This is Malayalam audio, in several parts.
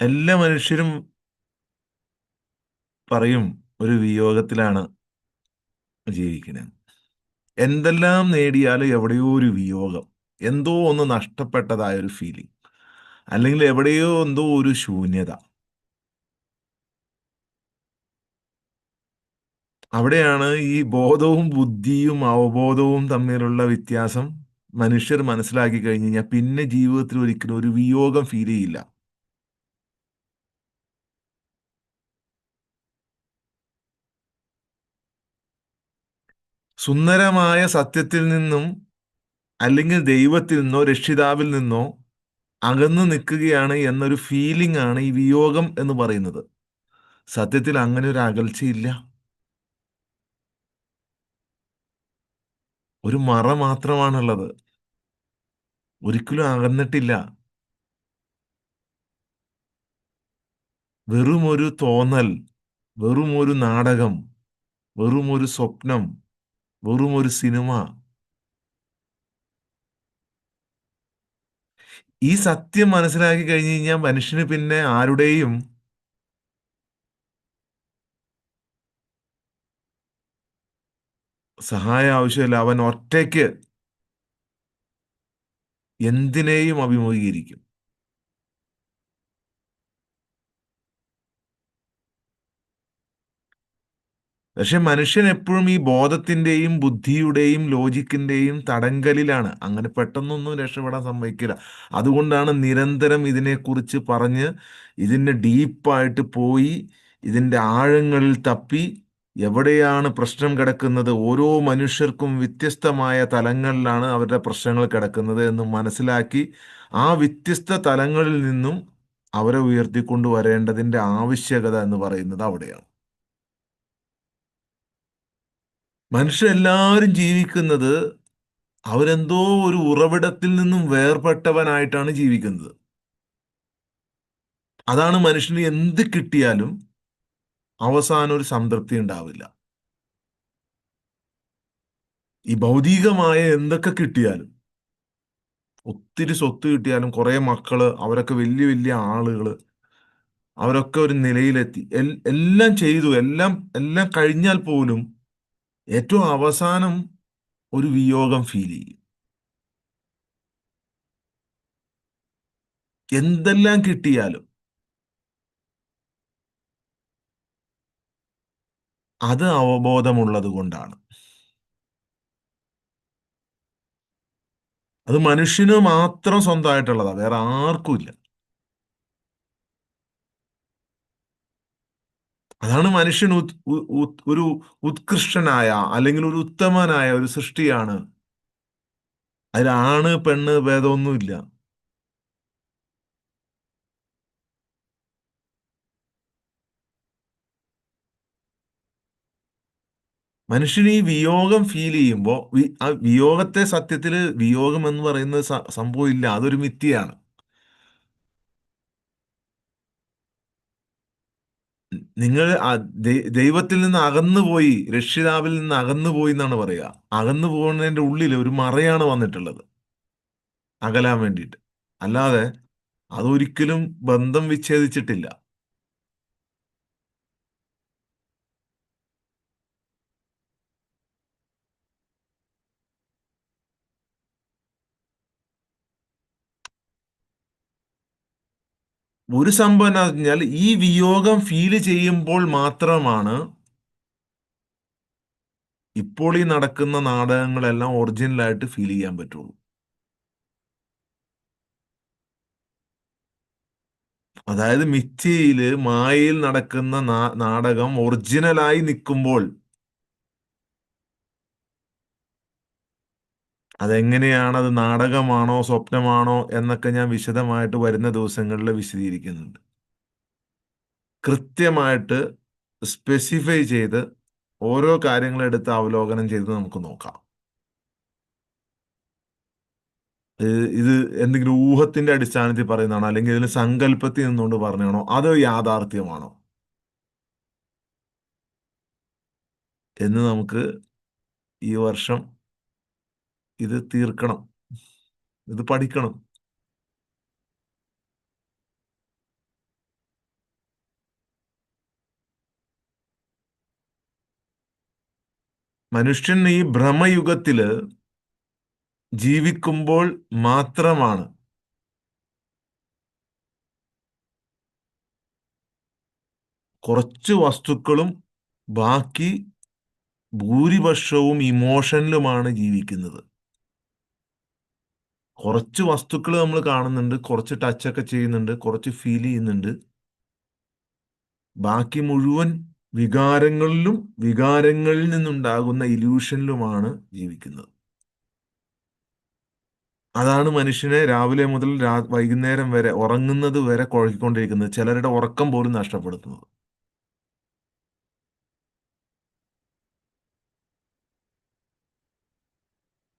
എല്ലാ മനുഷ്യരും പറയും ഒരു വിയോഗത്തിലാണ് ജീവിക്കുന്നത്. എന്തെല്ലാം നേടിയാലും എവിടെയോ ഒരു വിയോഗം, എന്തോ ഒന്ന് നഷ്ടപ്പെട്ടതായ ഒരു ഫീലിംഗ്, അല്ലെങ്കിൽ എവിടെയോ എന്തോ ഒരു ശൂന്യത. അവിടെയാണ് ഈ ബോധവും ബുദ്ധിയും അവബോധവും തമ്മിലുള്ള വ്യത്യാസം. മനുഷ്യർ മനസ്സിലാക്കി കഴിഞ്ഞ് കഴിഞ്ഞാൽ പിന്നെ ജീവിതത്തിൽ ഒരിക്കലും ഒരു വിയോഗം ഫീൽ ചെയ്യില്ല. സുന്ദരമായ സത്യത്തിൽ നിന്നും, അല്ലെങ്കിൽ ദൈവത്തിൽ നിന്നോ രക്ഷിതാവിൽ നിന്നോ അകന്നു നിൽക്കുകയാണ് എന്നൊരു ഫീലിംഗ് ആണ് ഈ വിയോഗം എന്ന് പറയുന്നത്. സത്യത്തിൽ അങ്ങനെ ഒരു അകൽച്ചയില്ല. ഒരു മറ മാത്രമാണുള്ളത്. ഒരിക്കലും അകന്നിട്ടില്ല. വെറുമൊരു തോന്നൽ, വെറുമൊരു നാടകം, വെറുമൊരു സ്വപ്നം, വെറുമൊരു സിനിമ. ഈ സത്യം മനസ്സിലാക്കി കഴിഞ്ഞു കഴിഞ്ഞാൽ മനുഷ്യന് പിന്നെ ആരുടെയും സഹായം ആവശ്യമില്ല. അവൻ ഒറ്റയ്ക്ക് എന്തിനേയും അഭിമുഖീകരിക്കും. പക്ഷെ മനുഷ്യൻ എപ്പോഴും ഈ ബോധത്തിന്റെയും ബുദ്ധിയുടെയും ലോജിക്കിന്റെയും തടങ്കലിലാണ്. അങ്ങനെ പെട്ടെന്നൊന്നും രക്ഷപ്പെടാൻ സമ്മതിക്കില്ല. അതുകൊണ്ടാണ് നിരന്തരം ഇതിനെക്കുറിച്ച് പറഞ്ഞ് ഇതിൻ്റെ ഡീപ്പായിട്ട് പോയി ഇതിൻ്റെ ആഴങ്ങളിൽ തപ്പി എവിടെയാണ് പ്രശ്നം കിടക്കുന്നത്, ഓരോ മനുഷ്യർക്കും വ്യത്യസ്തമായ തലങ്ങളിലാണ് അവരുടെ പ്രശ്നങ്ങൾ കിടക്കുന്നത് എന്ന് മനസ്സിലാക്കി ആ വ്യത്യസ്ത തലങ്ങളിൽ നിന്നും അവരെ ഉയർത്തിക്കൊണ്ടുവരേണ്ടതിൻ്റെ ആവശ്യകത എന്ന് പറയുന്നത് അവിടെയാണ്. മനുഷ്യരെല്ലാവരും ജീവിക്കുന്നത് അവരെന്തോ ഒരു ഉറവിടത്തിൽ നിന്നും വേർപെട്ടവനായിട്ടാണ് ജീവിക്കുന്നത്. അതാണ് മനുഷ്യന് എന്ത് കിട്ടിയാലും അവസാനം ഒരു സംതൃപ്തി ഉണ്ടാവില്ല. ഈ ഭൗതികമായ എന്തൊക്കെ കിട്ടിയാലും, ഒത്തിരി സ്വത്ത് കിട്ടിയാലും, കുറെ മക്കള്, അവരൊക്കെ വലിയ വലിയ ആളുകള്, അവരൊക്കെ ഒരു നിലയിലെത്തി, എല്ലാം ചെയ്തു, എല്ലാം എല്ലാം കഴിഞ്ഞാൽ പോലും ഏറ്റവും അവസാനം ഒരു വിയോഗം ഫീൽ ചെയ്യും. എന്തെല്ലാം കിട്ടിയാലും അത് അവബോധമുള്ളത് കൊണ്ടാണ്. അത് മനുഷ്യന് മാത്രം സ്വന്തമായിട്ടുള്ളതാ, വേറെ ആർക്കും ഇല്ല. അതാണ് മനുഷ്യൻ ഒരു ഉത്കൃഷ്ടനായ, അല്ലെങ്കിൽ ഒരു ഉത്തമനായ ഒരു സൃഷ്ടിയാണ്. അതിൽ ആണ് പെണ്ണ് ഭേദമൊന്നുമില്ല. മനുഷ്യന് ഈ വിയോഗം ഫീൽ ചെയ്യുമ്പോൾ, ആ വിയോഗത്തെ സത്യത്തിൽ വിയോഗം എന്ന് പറയുന്ന സംഭവം ഇല്ല, അതൊരു മിഥ്യയാണ്. നിങ്ങൾ ദൈവത്തിൽ നിന്ന് അകന്നുപോയി, രക്ഷിതാവിൽ നിന്ന് അകന്നുപോയി എന്നാണ് പറയുക. അകന്നു പോകുന്നതിന്റെ ഉള്ളിൽ ഒരു മറയാണ് വന്നിട്ടുള്ളത്, അകലാൻ വേണ്ടിയിട്ട്. അല്ലാതെ അതൊരിക്കലും ബന്ധം വിച്ഛേദിച്ചിട്ടില്ല. ഒരു സംഭവം എന്താ പറഞ്ഞാൽ, ഈ വിയോഗം ഫീൽ ചെയ്യുമ്പോൾ മാത്രമാണ് ഇപ്പോൾ ഈ നടക്കുന്ന നാടകങ്ങളെല്ലാം ഒറിജിനലായിട്ട് ഫീൽ ചെയ്യാൻ പറ്റുള്ളൂ. അതായത് മിഥ്യയില്, മായയിൽ നടക്കുന്ന നാടകം ഒറിജിനലായി നിൽക്കുമ്പോൾ അതെങ്ങനെയാണ്, അത് നാടകമാണോ സ്വപ്നമാണോ എന്നൊക്കെ ഞാൻ വിശദമായിട്ട് വരുന്ന ദിവസങ്ങളിൽ വിശദീകരിക്കുന്നുണ്ട്. കൃത്യമായിട്ട് സ്പെസിഫൈ ചെയ്ത് ഓരോ കാര്യങ്ങളെടുത്ത് അവലോകനം ചെയ്ത് നമുക്ക് നോക്കാം. ഇത് എന്തെങ്കിലും ഊഹത്തിന്റെ അടിസ്ഥാനത്തിൽ പറയുന്നതാണോ, അല്ലെങ്കിൽ ഇതിന് സങ്കല്പത്തിൽ നിന്നുകൊണ്ട് പറഞ്ഞാണോ, അതോ യാഥാർത്ഥ്യമാണോ എന്ന് നമുക്ക് ഈ വർഷം ഇത് തീർക്കണം. ഇത് പഠിക്കണം. മനുഷ്യൻ ഈ ഭ്രമയുഗത്തില് ജീവിക്കുമ്പോൾ മാത്രമാണ് കുറച്ച് വസ്തുക്കളും ബാക്കി ഭൂരിപക്ഷവും ഇമോഷനിലുമാണ് ജീവിക്കുന്നത്. കുറച്ച് വസ്തുക്കൾ നമ്മൾ കാണുന്നുണ്ട്, കുറച്ച് ടച്ചൊക്കെ ചെയ്യുന്നുണ്ട്, കുറച്ച് ഫീൽ ചെയ്യുന്നുണ്ട്. ബാക്കി മുഴുവൻ വികാരങ്ങളിലും വികാരങ്ങളിൽ നിന്നുണ്ടാകുന്ന ഇല്യൂഷനിലുമാണ് ജീവിക്കുന്നത്. അതാണ് മനുഷ്യനെ രാവിലെ മുതൽ വൈകുന്നേരം വരെ ഉറങ്ങുന്നത് വരെ കുഴക്കിക്കൊണ്ടിരിക്കുന്നത്, ചിലരുടെ ഉറക്കം പോലും നഷ്ടപ്പെടുത്തുന്നത്.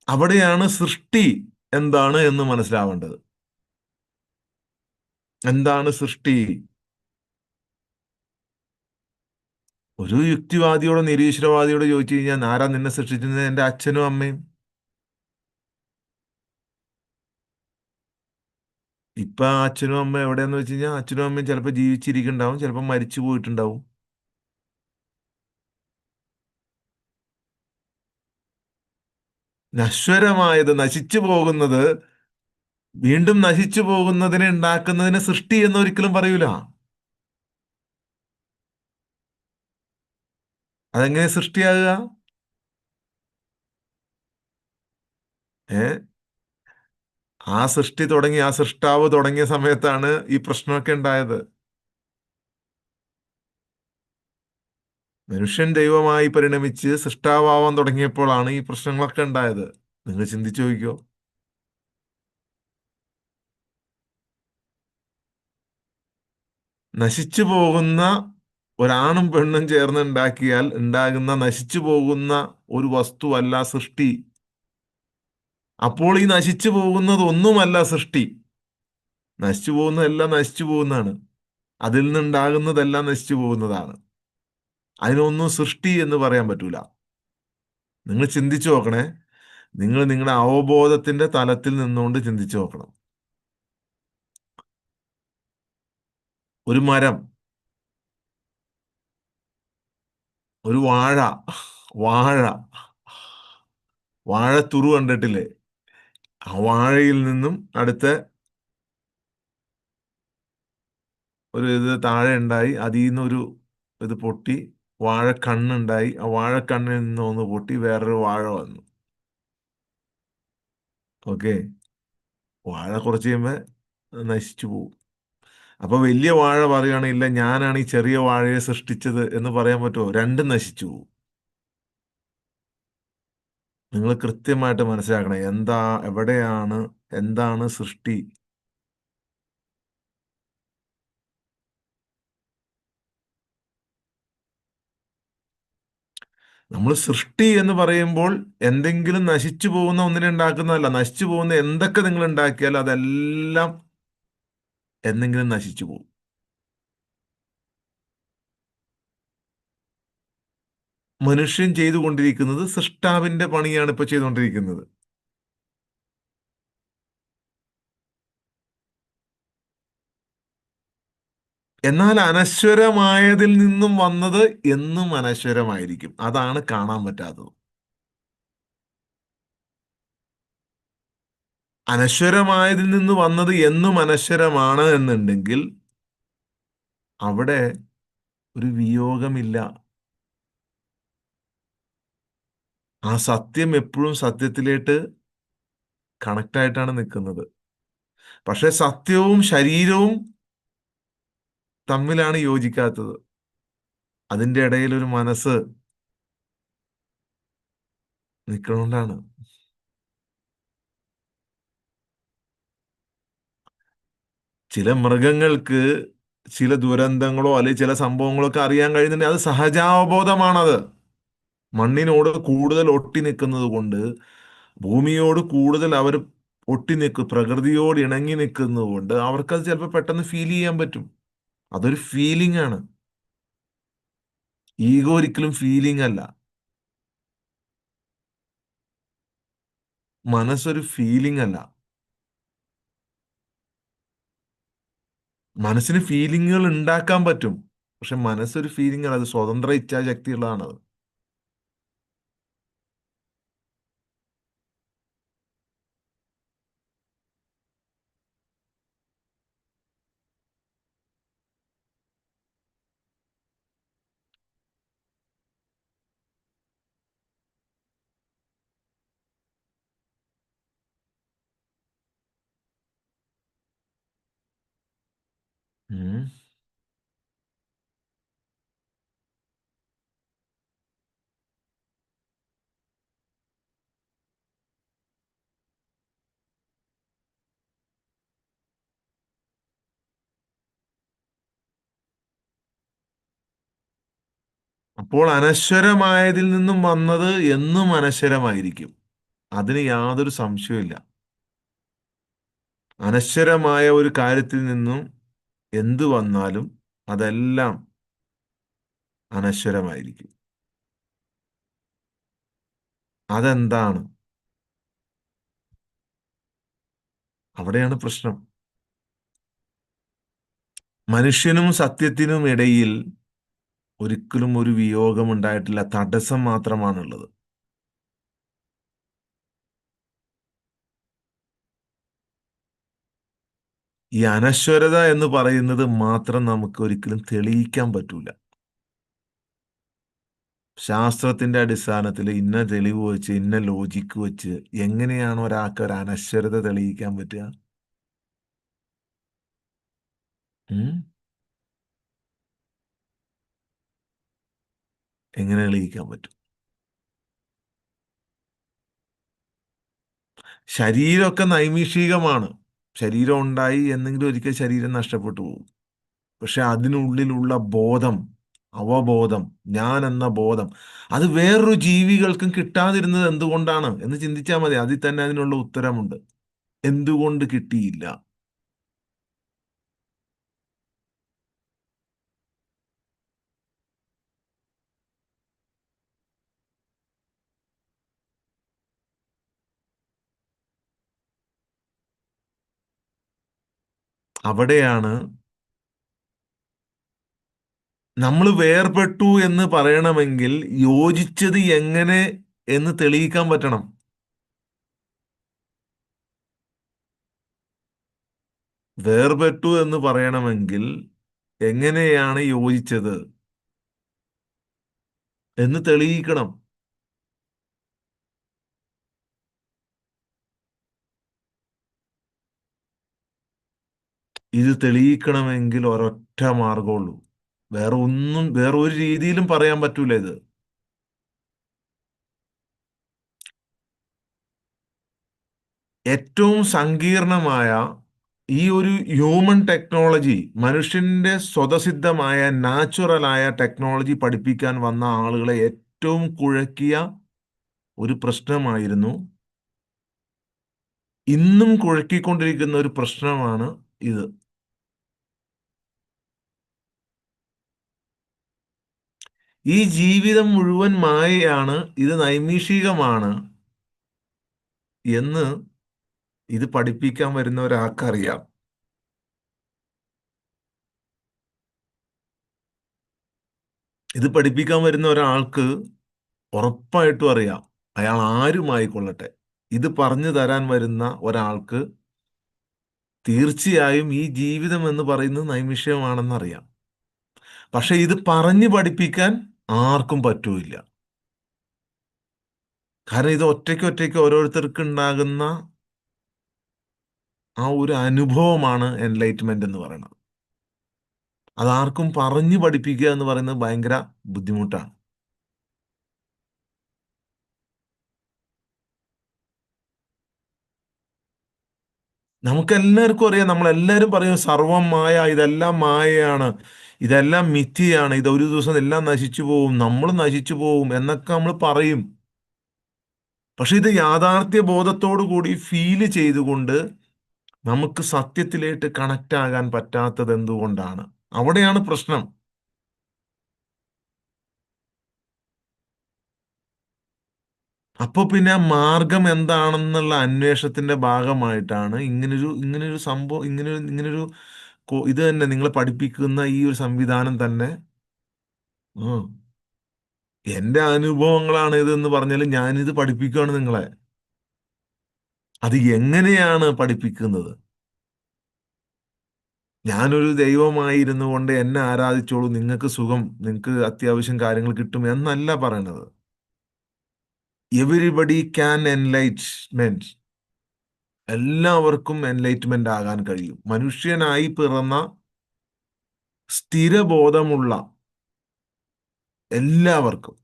അവിടെയാണ് സൃഷ്ടി എന്താണ് എന്ന് മനസ്സിലാവേണ്ടത്. എന്താണ് സൃഷ്ടി? ഒരു യുക്തിവാദിയോടോ നിരീശ്വരവാദിയോടോ ചോദിച്ചു കഴിഞ്ഞാൽ ആരാ നിന്നെ സൃഷ്ടിച്ചത്? എന്റെ അച്ഛനും അമ്മയും. ഇപ്പൊ ആ അച്ഛനും അമ്മയും എവിടെയെന്ന് വെച്ച് കഴിഞ്ഞാൽ അച്ഛനും അമ്മയും ചിലപ്പോൾ ജീവിച്ചിരിക്കുന്നുണ്ടാവും, ചിലപ്പോൾ മരിച്ചു പോയിട്ടുണ്ടാവും. നശ്വരമായത്, നശിച്ചു പോകുന്നത്, വീണ്ടും നശിച്ചു പോകുന്നതിനെ ഉണ്ടാക്കുന്നതിന് സൃഷ്ടി എന്ന് ഒരിക്കലും പറയൂല. അതെങ്ങനെ സൃഷ്ടിയാകുക? ഏ ആ സൃഷ്ടി തുടങ്ങി, ആ സൃഷ്ടാവ് തുടങ്ങിയ സമയത്താണ് ഈ പ്രശ്നമൊക്കെ ഉണ്ടായത്. മനുഷ്യൻ ദൈവമായി പരിണമിച്ച് സൃഷ്ടാവാൻ തുടങ്ങിയപ്പോഴാണ് ഈ പ്രശ്നങ്ങളൊക്കെ ഉണ്ടായത്. നിങ്ങൾ ചിന്തിച്ചു നോക്കിക്കോ. നശിച്ചു പോകുന്ന ഒരാണും പെണ്ണും ചേർന്ന് ഉണ്ടാക്കിയാൽ ഉണ്ടാകുന്ന നശിച്ചു പോകുന്ന ഒരു വസ്തുവല്ല സൃഷ്ടി. അപ്പോൾ ഈ നശിച്ചു പോകുന്നത് ഒന്നുമല്ല സൃഷ്ടി. നശിച്ചു പോകുന്നതെല്ലാം നശിച്ചു പോകുന്നതാണ്. അതിൽ നിന്നുണ്ടാകുന്നതെല്ലാം നശിച്ചു പോകുന്നതാണ്. അതിനൊന്നും സൃഷ്ടി എന്ന് പറയാൻ പറ്റൂല. നിങ്ങൾ ചിന്തിച്ചു നോക്കണേ. നിങ്ങൾ നിങ്ങളുടെ അവബോധത്തിന്റെ തലത്തിൽ നിന്നുകൊണ്ട് ചിന്തിച്ചു നോക്കണം. ഒരു മരം, ഒരു വാഴ, വാഴ വാഴത്തുറു കണ്ടിട്ടില്ലേ? ആ വാഴയിൽ നിന്നും അടുത്ത ഒരു ഇത് താഴെ ഉണ്ടായി, അതിൽ നിന്നൊരു ഇത് പൊട്ടി വാഴക്കണ്ണുണ്ടായി. ആ വാഴക്കണ്ണിൽ നിന്ന് ഒന്ന് പൊട്ടി വേറൊരു വാഴ വന്നു. ഓക്കെ. വാഴ കുറച്ച് കഴിയുമ്പോൾ നശിച്ചു പോകും. അപ്പൊ വലിയ വാഴ പറയുകയാണില്ല, ഞാനാണ് ഈ ചെറിയ വാഴയെ സൃഷ്ടിച്ചത് എന്ന് പറയാൻ പറ്റുമോ? രണ്ടും നശിച്ചു പോകും. നിങ്ങൾ കൃത്യമായിട്ട് മനസ്സിലാക്കണം എന്താ, എവിടെയാണ്, എന്താണ് സൃഷ്ടി. നമ്മൾ സൃഷ്ടി എന്ന് പറയുമ്പോൾ എന്തെങ്കിലും നശിച്ചു പോകുന്ന ഒന്നിനെ ഉണ്ടാക്കുന്നതല്ല. നശിച്ചു പോകുന്ന എന്തൊക്കെ നിങ്ങൾ ഉണ്ടാക്കിയാൽ അതെല്ലാം എന്തെങ്കിലും നശിച്ചു പോകും. മനുഷ്യൻ ചെയ്തുകൊണ്ടിരിക്കുന്നത് സൃഷ്ടാവിന്റെ പണിയാണ് ഇപ്പൊ ചെയ്തുകൊണ്ടിരിക്കുന്നത്. എന്നാൽ അനശ്വരമായതിൽ നിന്നും വന്നത് എന്നും അനശ്വരമായിരിക്കും. അതാണ് കാണാൻ പറ്റാത്തത്. അനശ്വരമായതിൽ നിന്ന് വന്നത് എന്നും അനശ്വരമാണ് എന്നുണ്ടെങ്കിൽ അവിടെ ഒരു വിയോഗമില്ല. ആ സത്യം എപ്പോഴും സത്യത്തിലേക്ക് കണക്റ്റ് ആയിട്ടാണ് നിൽക്കുന്നത്. പക്ഷെ സത്യവും ശരീരവും തമ്മിലാണ് യോജിക്കാത്തത്. അതിൻ്റെ ഇടയിൽ ഒരു മനസ്സ് നിൽക്കണോണ്ടാണ്. ചില മൃഗങ്ങൾക്ക് ചില ദുരന്തങ്ങളോ അല്ലെങ്കിൽ ചില സംഭവങ്ങളോ ഒക്കെ അറിയാൻ കഴിയുന്നുണ്ടെങ്കിൽ അത് സഹജാവബോധമാണത്. മണ്ണിനോട് കൂടുതൽ ഒട്ടി നിൽക്കുന്നത് കൊണ്ട്, ഭൂമിയോട് കൂടുതൽ അവർ ഒട്ടി നിൽക്കും, പ്രകൃതിയോട് ഇണങ്ങി നിൽക്കുന്നത് കൊണ്ട് അവർക്കത് ചിലപ്പോൾ പെട്ടെന്ന് ഫീൽ ചെയ്യാൻ പറ്റും. അതൊരു ഫീലിംഗ് ആണ്. ഈഗോ ഒരിക്കലും ഫീലിംഗ് അല്ല. മനസ്സൊരു ഫീലിംഗ് അല്ല. മനസ്സിന് ഫീലിങ്ങുകൾ ഉണ്ടാക്കാൻ പറ്റും. പക്ഷെ മനസ്സൊരു ഫീലിംഗ് അല്ല, അത് സ്വതന്ത്ര ഇച്ഛാശക്തിയുള്ളതാണത്. ഉം. അപ്പോൾ അനശ്വരമായതിൽ നിന്നും വന്നത് എന്നും അനശ്വരമായിരിക്കും. അതിന് യാതൊരു സംശയവുമില്ല. അനശ്വരമായ ഒരു കാര്യത്തിൽ നിന്നും എന്തു വന്നാലും അതെല്ലാം അനശ്വരമായിരിക്കും. അതെന്താണ്? അവിടെയാണ് പ്രശ്നം. മനുഷ്യനും സത്യത്തിനും ഇടയിൽ ഒരിക്കലും ഒരു വിയോഗം ഉണ്ടായിട്ടില്ല. തടസ്സം മാത്രമാണുള്ളത്. ഈ അനശ്വരത എന്ന് പറയുന്നത് മാത്രം നമുക്ക് ഒരിക്കലും തെളിയിക്കാൻ പറ്റൂല. ശാസ്ത്രത്തിന്റെ അടിസ്ഥാനത്തിൽ ഇന്ന തെളിവ് വെച്ച് ഇന്ന ലോജിക്ക് വെച്ച് എങ്ങനെയാണ് ഒരാൾക്ക് ഒരു അനശ്വരത തെളിയിക്കാൻ പറ്റുക? ഉം? എങ്ങനെ തെളിയിക്കാൻ പറ്റും? ശരീരമൊക്കെ നൈമിഷികമാണ്. ശരീരം ഉണ്ടായി എന്നെങ്കിലും ഒരിക്കൽ ശരീരം നഷ്ടപ്പെട്ടു പോകും. പക്ഷെ അതിനുള്ളിലുള്ള ബോധം, അവബോധം, ഞാൻ എന്ന ബോധം, അത് വേറൊരു ജീവികൾക്കും കിട്ടാതിരുന്നത് എന്തുകൊണ്ടാണ് എന്ന് ചിന്തിച്ചാൽ മതി. അതിൽ തന്നെ അതിനുള്ള ഉത്തരമുണ്ട്. എന്തുകൊണ്ട് കിട്ടിയില്ല? അവിടെയാണ് നമ്മൾ വേർപെട്ടു എന്ന് പറയണമെങ്കിൽ യോജിച്ചത് എങ്ങനെ എന്ന് തെളിയിക്കാൻ പറ്റണം. വേർപെട്ടു എന്ന് പറയണമെങ്കിൽ എങ്ങനെയാണ് യോജിച്ചത് എന്ന് തെളിയിക്കണം. ഇത് തെളിയിക്കണമെങ്കിൽ ഒരൊറ്റ മാർഗമുള്ളൂ. വേറെ ഒന്നും, വേറെ ഒരു രീതിയിലും പറയാൻ പറ്റൂല ഇത്. ഏറ്റവും സങ്കീർണമായ ഈ ഒരു ഹ്യൂമൻ ടെക്നോളജി, മനുഷ്യന്റെ സ്വതസിദ്ധമായ നാച്ചുറലായ ടെക്നോളജി പഠിപ്പിക്കാൻ വന്ന ആളുകളെ ഏറ്റവും കുഴക്കിയ ഒരു പ്രശ്നമായിരുന്നു, ഇന്നും കുഴക്കിക്കൊണ്ടിരിക്കുന്ന ഒരു പ്രശ്നമാണ് ഇത്. ഈ ജീവിതം മുഴുവൻ മായയാണ്, ഇത് നൈമിഷികമാണ് എന്ന് ഇത് പഠിപ്പിക്കാൻ വരുന്ന ഒരാൾക്കറിയാം. ഇത് പഠിപ്പിക്കാൻ വരുന്ന ഒരാൾക്ക് ഉറപ്പായിട്ടും അറിയാം, അയാൾ ആരുമായിക്കൊള്ളട്ടെ, ഇത് പറഞ്ഞു തരാൻ വരുന്ന ഒരാൾക്ക് തീർച്ചയായും ഈ ജീവിതം എന്ന് പറയുന്നത് നൈമിഷികമാണെന്നറിയാം. പക്ഷെ ഇത് പറഞ്ഞു പഠിപ്പിക്കാൻ ആർക്കും പറ്റൂല. കാരണം ഇത് ഒറ്റയ്ക്ക് ഒറ്റയ്ക്ക് ഓരോരുത്തർക്ക് ഉണ്ടാകുന്ന ആ ഒരു അനുഭവമാണ് എൻലൈറ്റ്മെന്റ് എന്ന് പറയുന്നത്. അതാർക്കും പറഞ്ഞു പഠിപ്പിക്കുക എന്ന് പറയുന്നത് ഭയങ്കര ബുദ്ധിമുട്ടാണ്. നമുക്കെല്ലാവർക്കും അറിയാം, നമ്മളെല്ലാവരും പറയും സർവം മായ, ഇതെല്ലാം മായയാണ്, ഇതെല്ലാം മിഥ്യയാണ്, ഇത് ഒരു ദിവസം എല്ലാം നശിച്ചു പോവും, നമ്മൾ നശിച്ചു പോവും എന്നൊക്കെ നമ്മൾ പറയും. പക്ഷെ ഇത് യാഥാർത്ഥ്യ ബോധത്തോടു കൂടി ഫീല് ചെയ്തുകൊണ്ട് നമുക്ക് സത്യത്തിലേക്ക് കണക്റ്റ് ആകാൻ പറ്റാത്തത് എന്തുകൊണ്ടാണ്? അവിടെയാണ് പ്രശ്നം. അപ്പൊ പിന്നെ ആ മാർഗം എന്താണെന്നുള്ള അന്വേഷണത്തിന്റെ ഭാഗമായിട്ടാണ് ഇങ്ങനൊരു സംഭവം, ഇങ്ങനൊരു ഇത് തന്നെ നിങ്ങൾ പഠിപ്പിക്കുന്ന ഈ ഒരു സംവിധാനം തന്നെ. ഉം. എന്റെ അനുഭവങ്ങളാണ് ഇതെന്ന് പറഞ്ഞാൽ ഞാനിത് പഠിപ്പിക്കുകയാണ് നിങ്ങളെ. അത് എങ്ങനെയാണ് പഠിപ്പിക്കുന്നത്? ഞാനൊരു ദൈവമായിരുന്നു കൊണ്ട് എന്നെ ആരാധിച്ചോളൂ, നിങ്ങൾക്ക് സുഖം, നിങ്ങൾക്ക് അത്യാവശ്യം കാര്യങ്ങൾ കിട്ടും എന്നല്ല പറയണത്. Everybody can enlightenment. എല്ലാവർക്കും എൻലൈറ്റ്മെന്റ് ആകാൻ കഴിയും. മനുഷ്യനായി പിറന്ന സ്ഥിരബോധമുള്ള എല്ലാവർക്കും,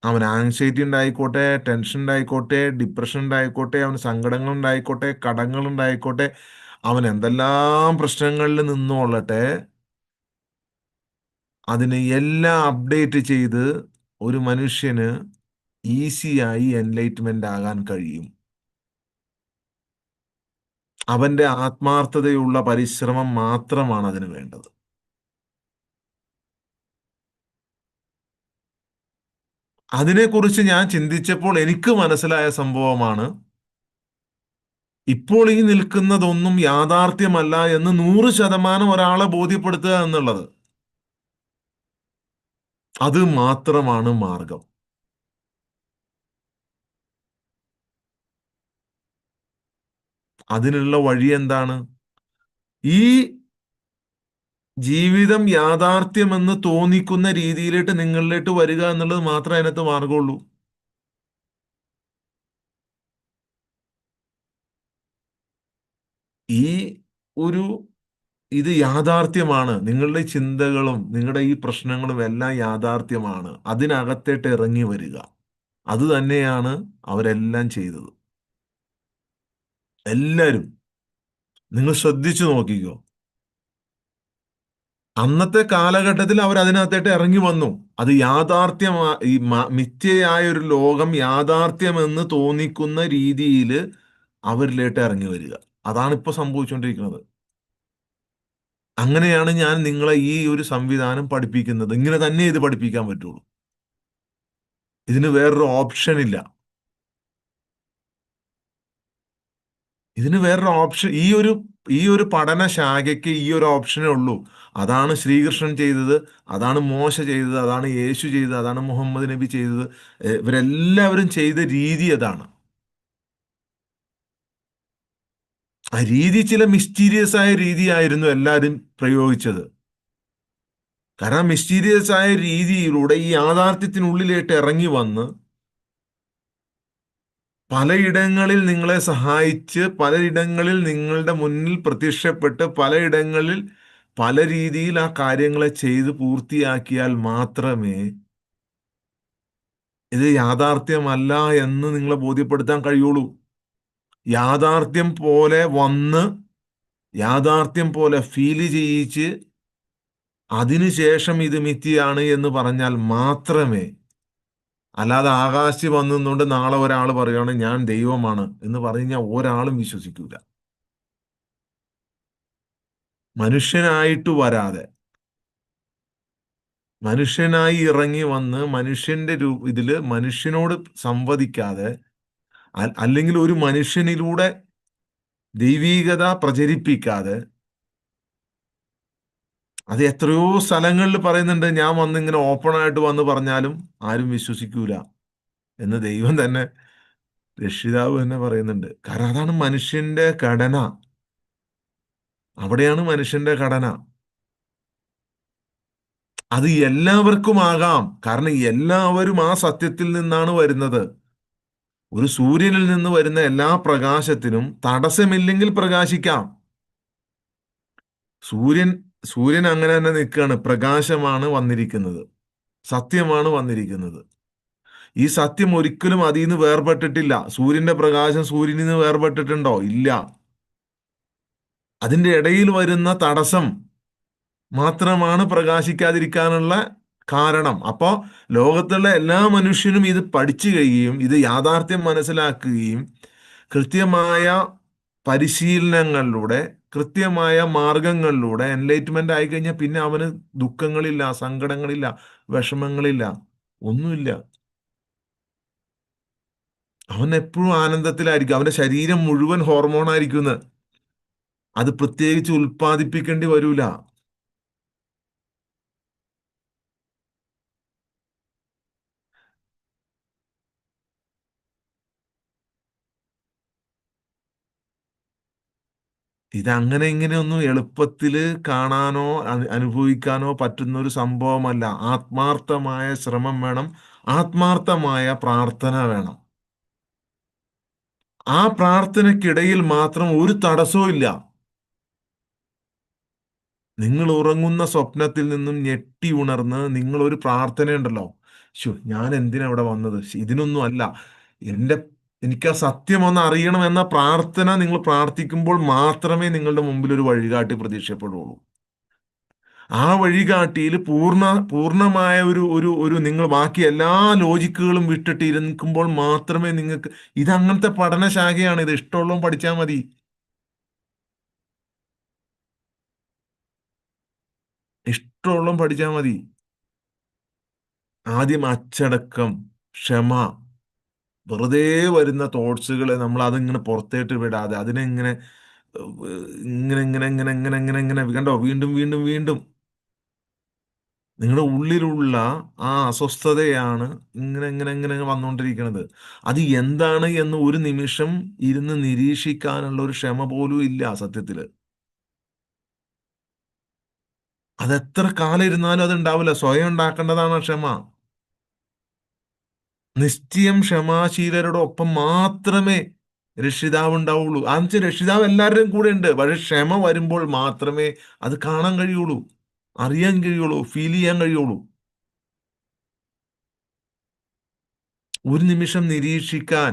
അവൻ ആങ്സൈറ്റി ഉണ്ടായിക്കോട്ടെ, ടെൻഷൻ ഉണ്ടായിക്കോട്ടെ, ഡിപ്രഷൻ ഉണ്ടായിക്കോട്ടെ, അവന് സങ്കടങ്ങൾ ഉണ്ടായിക്കോട്ടെ, കടങ്ങൾ ഉണ്ടായിക്കോട്ടെ, അവൻ എന്തെല്ലാം പ്രശ്നങ്ങളിൽ നിന്നോളട്ടെ, അതിനെ എല്ലാം അപ്ഡേറ്റ് ചെയ്ത് ഒരു മനുഷ്യന് ഈസിയായി എൻലൈറ്റ്മെന്റ് ആകാൻ കഴിയും. അവന്റെ ആത്മാർത്ഥതയുള്ള പരിശ്രമം മാത്രമാണ് അതിന് വേണ്ടത്. അതിനെക്കുറിച്ച് ഞാൻ ചിന്തിച്ചപ്പോൾ എനിക്ക് മനസ്സിലായ സംഭവമാണ്, ഇപ്പോൾ ഈ നിൽക്കുന്നതൊന്നും യാഥാർത്ഥ്യമല്ല എന്ന് 100% ഒരാളെ ബോധ്യപ്പെടുത്തുക എന്നുള്ളത്, അത് മാത്രമാണ് മാർഗം. അതിനുള്ള വഴി എന്താണ്? ഈ ജീവിതം യാഥാർത്ഥ്യമെന്ന് തോന്നിക്കുന്ന രീതിയിലേക്ക് നിങ്ങളിലേക്ക് വരിക എന്നുള്ളത് മാത്രമേ അതിനകത്ത് മാർഗമുള്ളൂ. ഈ ഒരു ഇത് യാഥാർത്ഥ്യമാണ്, നിങ്ങളുടെ ചിന്തകളും നിങ്ങളുടെ ഈ പ്രശ്നങ്ങളും എല്ലാം യാഥാർത്ഥ്യമാണ്, അതിനകത്തേട്ട് ഇറങ്ങി വരിക. അത് തന്നെയാണ് അവരെല്ലാം ചെയ്തത്. എല്ലാവരും, നിങ്ങൾ ശ്രദ്ധിച്ചു നോക്കിക്കോ, അന്നത്തെ കാലഘട്ടത്തിൽ അവർ അതിനകത്തേട്ട് ഇറങ്ങി വന്നു. അത് യാഥാർത്ഥ്യമാ ഈ മിഥ്യയായ ഒരു ലോകം യാഥാർത്ഥ്യമെന്ന് തോന്നിക്കുന്ന രീതിയിൽ അവരിലേക്ക് ഇറങ്ങി വരിക. അതാണ് ഇപ്പൊ സംഭവിച്ചുകൊണ്ടിരിക്കുന്നത്. അങ്ങനെയാണ് ഞാൻ നിങ്ങളെ ഈ ഒരു സംവിധാനം പഠിപ്പിക്കുന്നത്. ഇങ്ങനെ തന്നെ ഇത് പഠിപ്പിക്കാൻ പറ്റുള്ളൂ. ഇതിന് വേറൊരു ഓപ്ഷൻ ഇല്ല. ഇതിന് വേറൊരു ഓപ്ഷൻ, ഈ ഒരു പഠന ശാഖയ്ക്ക് ഈ ഒരു ഓപ്ഷനേ ഉള്ളൂ. അതാണ് ശ്രീകൃഷ്ണൻ ചെയ്തത്, അതാണ് മോശ ചെയ്തത്, അതാണ് യേശു ചെയ്തത്, അതാണ് മുഹമ്മദ് നബി ചെയ്തത്. ഇവരെല്ലാവരും ചെയ്ത രീതി അതാണ്. ആ രീതി ചില മിസ്റ്റീരിയസ് ആയ രീതിയായിരുന്നു എല്ലാവരും പ്രയോഗിച്ചത്. കാരണം മിസ്റ്റീരിയസ് ആയ രീതിയിലൂടെ ഈ യാഥാർത്ഥ്യത്തിനുള്ളിലേക്ക് ഇറങ്ങി വന്ന് പലയിടങ്ങളിൽ നിങ്ങളെ സഹായിച്ച്, പലയിടങ്ങളിൽ നിങ്ങളുടെ മുന്നിൽ പ്രത്യക്ഷപ്പെട്ട്, പലയിടങ്ങളിൽ പല രീതിയിൽ ആ കാര്യങ്ങളെ ചെയ്ത് പൂർത്തിയാക്കിയാൽ മാത്രമേ ഇത് യാഥാർത്ഥ്യമല്ല എന്ന് നിങ്ങളെ ബോധ്യപ്പെടുത്താൻ കഴിയുള്ളൂ. യാഥാർത്ഥ്യം പോലെ വന്ന്, യാഥാർത്ഥ്യം പോലെ ഫീല് ചെയ്യിച്ച്, അതിനുശേഷം ഇത് മിഥ്യയാണ് എന്ന് പറഞ്ഞാൽ മാത്രമേ, അല്ലാതെ ആകാശി വന്നുകൊണ്ട് നാളെ ഒരാൾ പറയുകയാണ് ഞാൻ ദൈവമാണ് എന്ന് പറഞ്ഞു കഴിഞ്ഞാൽ ഒരാളും വിശ്വസിക്കൂല. മനുഷ്യനായിട്ട് വരാതെ, മനുഷ്യനായി ഇറങ്ങി വന്ന് മനുഷ്യന്റെ ഇതില് മനുഷ്യനോട് സംവദിക്കാതെ, അല്ലെങ്കിൽ ഒരു മനുഷ്യനിലൂടെ ദൈവീകത പ്രചരിപ്പിക്കാതെ, അത് എത്രയോ സ്ഥലങ്ങളിൽ പറയുന്നുണ്ട്, ഞാൻ വന്ന് ഇങ്ങനെ ഓപ്പൺ ആയിട്ട് വന്ന് പറഞ്ഞാലും ആരും വിശ്വസിക്കൂല എന്ന് ദൈവം തന്നെ, രക്ഷിതാവ് തന്നെ പറയുന്നുണ്ട്. കാരണം അതാണ് മനുഷ്യന്റെ ഘടന. അവിടെയാണ് മനുഷ്യന്റെ ഘടന. അത് എല്ലാവർക്കും ആകാം, കാരണം എല്ലാവരും ആ സത്യത്തിൽ നിന്നാണ് വരുന്നത്. ഒരു സൂര്യനിൽ നിന്ന് വരുന്ന എല്ലാ പ്രകാശത്തിനും തടസ്സമില്ലെങ്കിൽ പ്രകാശിക്കാം. സൂര്യൻ സൂര്യൻ അങ്ങനെ തന്നെ നിൽക്കുകയാണ്. പ്രകാശമാണ് വന്നിരിക്കുന്നത്, സത്യമാണ് വന്നിരിക്കുന്നത്. ഈ സത്യം ഒരിക്കലും അതിൽ നിന്ന് വേർപെട്ടിട്ടില്ല. സൂര്യന്റെ പ്രകാശം സൂര്യനിൽ നിന്ന് വേർപെട്ടിട്ടുണ്ടോ? ഇല്ല. അതിന്റെ ഇടയിൽ വരുന്ന തടസ്സം മാത്രമാണ് പ്രകാശിക്കാതിരിക്കാനുള്ള കാരണം. അപ്പോ ലോകത്തുള്ള എല്ലാ മനുഷ്യനും ഇത് പഠിച്ചു കഴിയുകയും ഇത് യാഥാർത്ഥ്യം മനസ്സിലാക്കുകയും കൃത്യമായ പരിശീലനങ്ങളിലൂടെ, കൃത്യമായ മാർഗങ്ങളിലൂടെ എൻലൈറ്റ്മെന്റ് ആയി കഴിഞ്ഞാൽ പിന്നെ അവന് ദുഃഖങ്ങളില്ല, സങ്കടങ്ങളില്ല, വിഷമങ്ങളില്ല, ഒന്നുമില്ല. അവൻ എപ്പോഴും ആനന്ദത്തിലായിരിക്കും. അവന്റെ ശരീരം മുഴുവൻ ഹോർമോൺ ആയിരിക്കും. അത് പ്രത്യേകിച്ച് ഉൽപ്പാദിപ്പിക്കേണ്ടി വരൂല. ഇതങ്ങനെ ഇങ്ങനെയൊന്നും എളുപ്പത്തിൽ കാണാനോ അനുഭവിക്കാനോ പറ്റുന്ന ഒരു സംഭവമല്ല. ആത്മാർത്ഥമായ ശ്രമം വേണം, ആത്മാർത്ഥമായ പ്രാർത്ഥന വേണം. ആ പ്രാർത്ഥനയ്ക്കിടയിൽ മാത്രം ഒരു തടസ്സവും ഇല്ല. നിങ്ങൾ ഉറങ്ങുന്ന സ്വപ്നത്തിൽ നിന്നും ഞെട്ടി ഉണർന്ന് നിങ്ങൾ ഒരു പ്രാർത്ഥനയുണ്ടല്ലോ, ശോ, ഞാൻ എന്തിനാ ഇവിടെ വന്നത്, ശ്ശ്, ഇതിനൊന്നും അല്ല, എന്റെ എനിക്ക് ആ സത്യം ഒന്ന് അറിയണം എന്ന പ്രാർത്ഥന നിങ്ങൾ പ്രാർത്ഥിക്കുമ്പോൾ മാത്രമേ നിങ്ങളുടെ മുമ്പിൽ ഒരു വഴികാട്ടി പ്രത്യക്ഷപ്പെടുകയുള്ളൂ. ആ വഴികാട്ടിയിൽ പൂർണ്ണമായ ഒരു നിങ്ങൾ ബാക്കി എല്ലാ ലോജിക്കുകളും വിട്ടിട്ട് ഇരിക്കുമ്പോൾ മാത്രമേ നിങ്ങൾക്ക്, ഇത് അങ്ങനത്തെ പഠനശാഖയാണ്, ഇത് ഇഷ്ടമുള്ളതും പഠിച്ചാൽ മതി. ഇഷ്ടമുള്ളതും പഠിച്ചാൽ മതി. ആദ്യം അച്ചടക്കം, ക്ഷമ, വെറുതെ വരുന്ന തോട്ട്സുകളെ നമ്മൾ അതിങ്ങനെ പുറത്തേട്ട് വിടാതെ അതിനെ ഇങ്ങനെ ഇങ്ങനെ ഇങ്ങനെ ഇങ്ങനെ ഇങ്ങനെ ഇങ്ങനെ ഇങ്ങനെ കണ്ടോ, വീണ്ടും വീണ്ടും വീണ്ടും നിങ്ങളുടെ ഉള്ളിലുള്ള ആ അസ്വസ്ഥതയാണ് ഇങ്ങനെ ഇങ്ങനെ ഇങ്ങനെ വന്നുകൊണ്ടിരിക്കുന്നത്. അത് എന്താണ് എന്ന് ഒരു നിമിഷം ഇരുന്ന് നിരീക്ഷിക്കാനുള്ള ഒരു ക്ഷമ പോലും ഇല്ല സത്യത്തില്. അത് എത്ര കാലം ഇരുന്നാലും അത് ഉണ്ടാവില്ല. സ്വയം ഉണ്ടാക്കേണ്ടതാണ് ആ ക്ഷമ. നിശ്ചയം ക്ഷമാശീലരുടെ ഒപ്പം മാത്രമേ രക്ഷിതാവ് ഉണ്ടാവുള്ളൂ. എന്നുവെച്ചാൽ രക്ഷിതാവ് എല്ലാവരുടെയും കൂടെ ഉണ്ട്. പക്ഷെ ക്ഷമ വരുമ്പോൾ മാത്രമേ അത് കാണാൻ കഴിയുള്ളൂ, അറിയാൻ കഴിയുള്ളൂ, ഫീൽ ചെയ്യാൻ കഴിയുള്ളൂ. ഒരു നിമിഷം നിരീക്ഷിക്കാൻ.